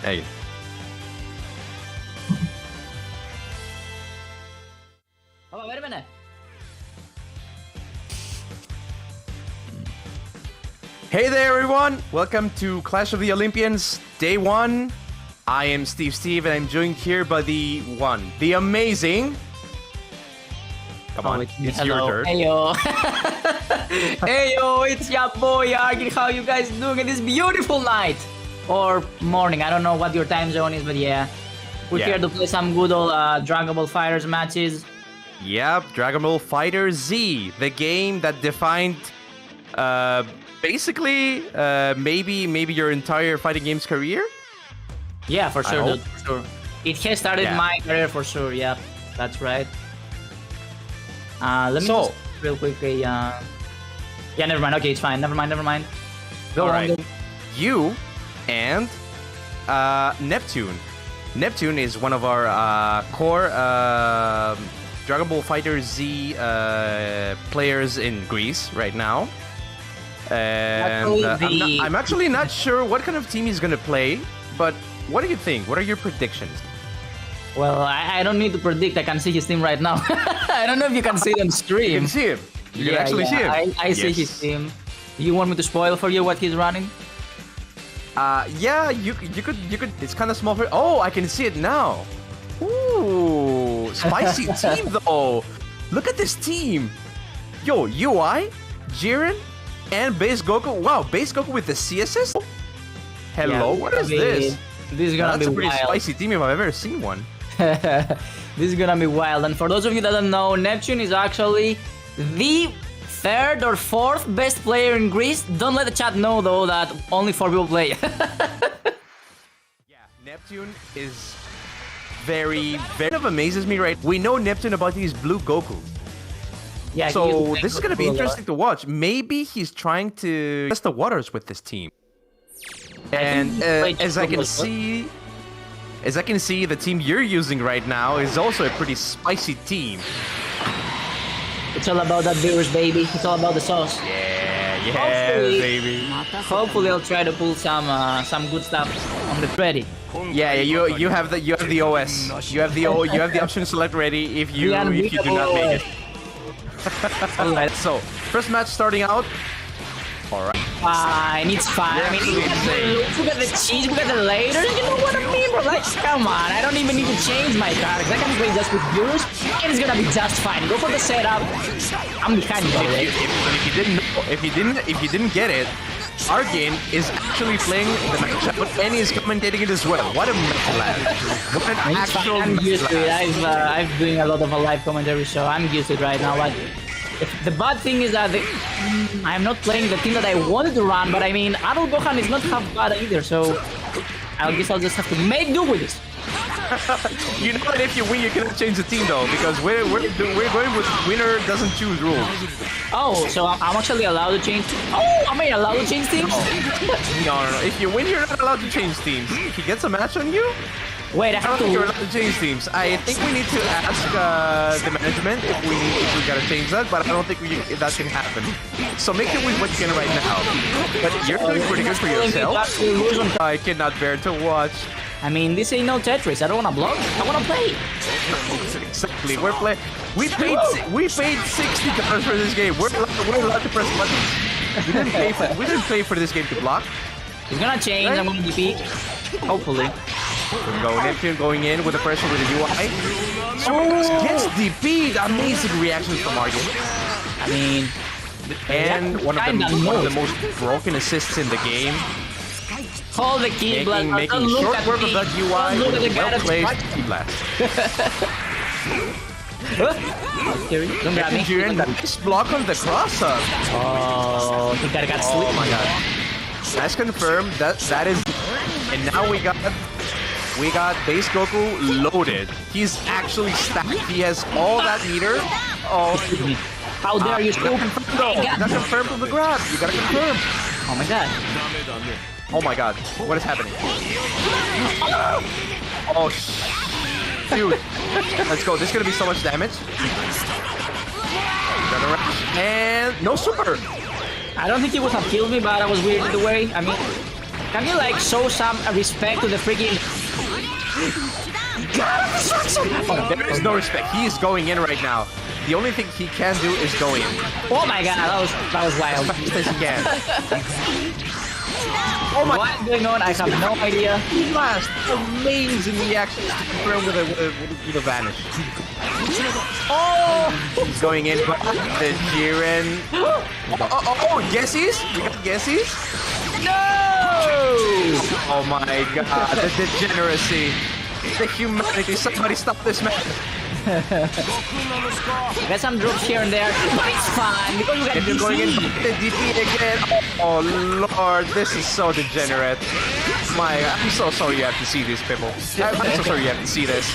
Hey. Oh, wait a minute. Hey there, everyone! Welcome to Clash of the Olympians, Day 1. I am Steve, and I'm joined here by the one, the amazing... Come on, it's your turn. Heyo. Heyo, it's your boy Argin. How you guys doing in this beautiful night? Or morning, I don't know what your time zone is, but yeah. We're here to play some good old Dragon Ball Fighters matches. Yep, Dragon Ball Fighter Z, the game that defined, basically, maybe your entire fighting games career? Yeah, for sure, dude, for sure. It has started my career for sure, yeah, that's right. Let me just real quickly, yeah, never mind, okay, it's fine, never mind. Go on, dude. You and Neptune. Neptune is one of our core Dragon Ball Fighter Z players in Greece right now. And I'm actually not sure what kind of team he's gonna play, but what do you think? What are your predictions? Well, I don't need to predict. I can see his team right now. I don't know if you can see them stream. You can see him. You can actually see him. I see his team. You want me to spoil for you what he's running? Yeah, you could. It's kind of small for. Oh, I can see it now. Ooh, spicy team though. Look at this team. Yo, UI, Jiren, and Base Goku. Wow, Base Goku with the C assist. Hello, what is this? This is gonna be a pretty wild. spicy team if I've ever seen one. This is gonna be wild. And for those of you that don't know, Neptune is actually the third or fourth best player in Greece. Don't let the chat know though that only 4 people play. Yeah, Neptune is very amazes me, right? We know Neptune about these blue Goku. Yeah. So this is gonna be interesting to watch. Maybe he's trying to test the waters with this team. And as I can see, the team you're using right now is also a pretty spicy team. It's all about that viewers, baby. It's all about the sauce. Yeah, baby. Hopefully, I'll try to pull some good stuff on the ready. Yeah, you have the OS. You have the option to select ready if you do not make it. Alright, so first match starting out. Alright. Fine, it's fine. I mean, look at the cheese, look at the layers. You know what I mean, bro? Like, come on. I don't even need to change my character. I can play just with viewers, and it's gonna be just fine. Go for the setup. I'm behind you, by the way. If you didn't get it, Argin is actually playing the matchup, and he's commentating it as well. What a match, lad! What an actual I'm used to it. I've doing a lot of a live commentary, so I'm used to it right now. But the bad thing is that I'm not playing the team that I wanted to run, but I mean, Adult Gohan is not half bad either, so I guess I'll just have to make do with this. You know that if you win, you cannot change the team though, because we're going with winner doesn't choose rules. Oh, so I'm actually allowed to change. Oh, am I allowed to change teams? No. If you win, you're not allowed to change teams. If he gets a match on you, wait, I have to. You're allowed to change teams. I think we need to ask the management if we gotta change that, but I don't think that can happen. So make it with what you can right now. But you're doing pretty good for yourself. I cannot bear to watch. I mean, this ain't no Tetris. I don't wanna block. I wanna play. Exactly. We paid $60 for this game. We're allowed to press buttons. We didn't pay for this game to block. It's gonna change. Right? I'm gonna DP. Hopefully. Neptune going in with the pressure with the UI. Oh, gets DP'd. Amazing reactions from Argin. I mean, and one of the most broken assists in the game. Hold the key blast. Making short work of that UI. Well placed key blast. Don't grab me. Jiren, nice block on the cross up. Oh, I think I got slipped. Oh my god. That's confirmed. That is. And now we got Base Goku loaded. He's actually stacked. He has all that meter. Oh, how dare you scoop? You gotta confirm from the grab. You gotta confirm. Oh my god. Oh my god. What is happening? Oh, dude. Let's go. This is gonna be so much damage. And no super. I don't think he would have killed me, but I was weird either way. I mean, Can you like show some respect to the freaking? There is no respect. He is going in right now. The only thing he can do is go in. Oh my god, that was wild. As fast as he can. Oh my! What's going on? I have no idea. Last amazing reaction to confirm with a vanish. Oh! He's going in, but the Jiren. Oh, guessies? We got guessies? No! Oh my god, the degeneracy. The humanity. Somebody stop this man. Get some drops here and there, but it's fine because we got If you're going in the DP again. Oh lord, this is so degenerate. I'm so sorry you have to see this, people. I'm so sorry you have to see this.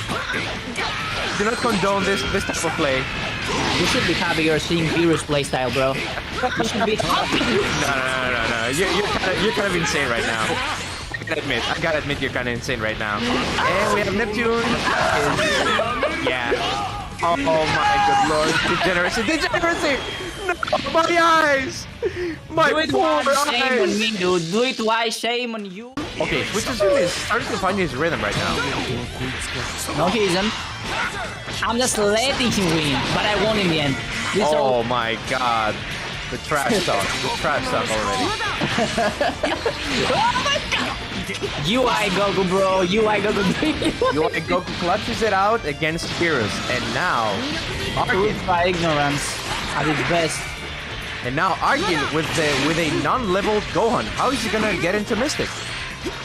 Do not condone this type of play. You should be happy you're seeing Virus playstyle, bro. You should be happy. No. You're kind of insane right now. I gotta admit, you're kind of insane right now. And we have Neptune. Yeah. Oh my good lord. Degeneracy! No, my eyes! My Do it poor once, shame on eyes! me, dude. Do it twice, shame on you. Okay, Switcherzoom is starting to find his rhythm right now. No, he isn't. I'm just letting him win, but I won in the end. This Oh my god. The trash talk. Already. Oh my god! UI Goku, bro. UI Goku. UI Goku clutches it out against Heroes. And now Arkin by ignorance at its best. And now Arkin with a non-leveled Gohan. How is he gonna get into Mystic?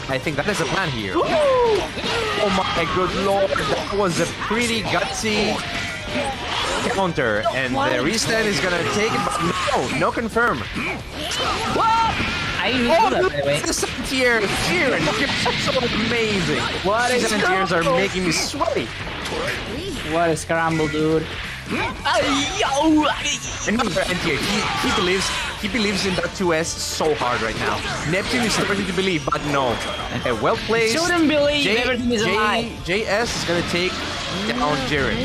I think that is a plan here. Oh my good lord, that was a pretty gutsy counter. And the restand is gonna take it, but no confirm. What? I didn't do that, by the way. This tier, Jiren, you're so amazing. What is These tiers are making me sweaty. What a scramble, dude. Another end here. He believes in that 2S so hard right now. Neptune is starting to believe, but no. A well placed. Shouldn't believe everything is a lie. JS is gonna take down Jiren.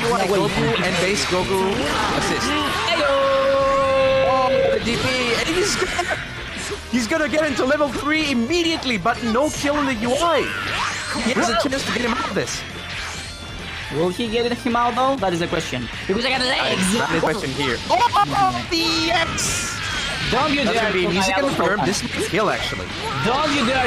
UI Goku and base Goku assist. Oh, the DP, and he's gonna get into level 3 immediately, but no kill in the UI. He has a chance to get him out of this. Will he get him out though? That is the question. Because I got legs. Not the question here. Oh, the X! Don't you That's dare gonna be to music my confirmed. Gohan. This might kill actually. Don't you dare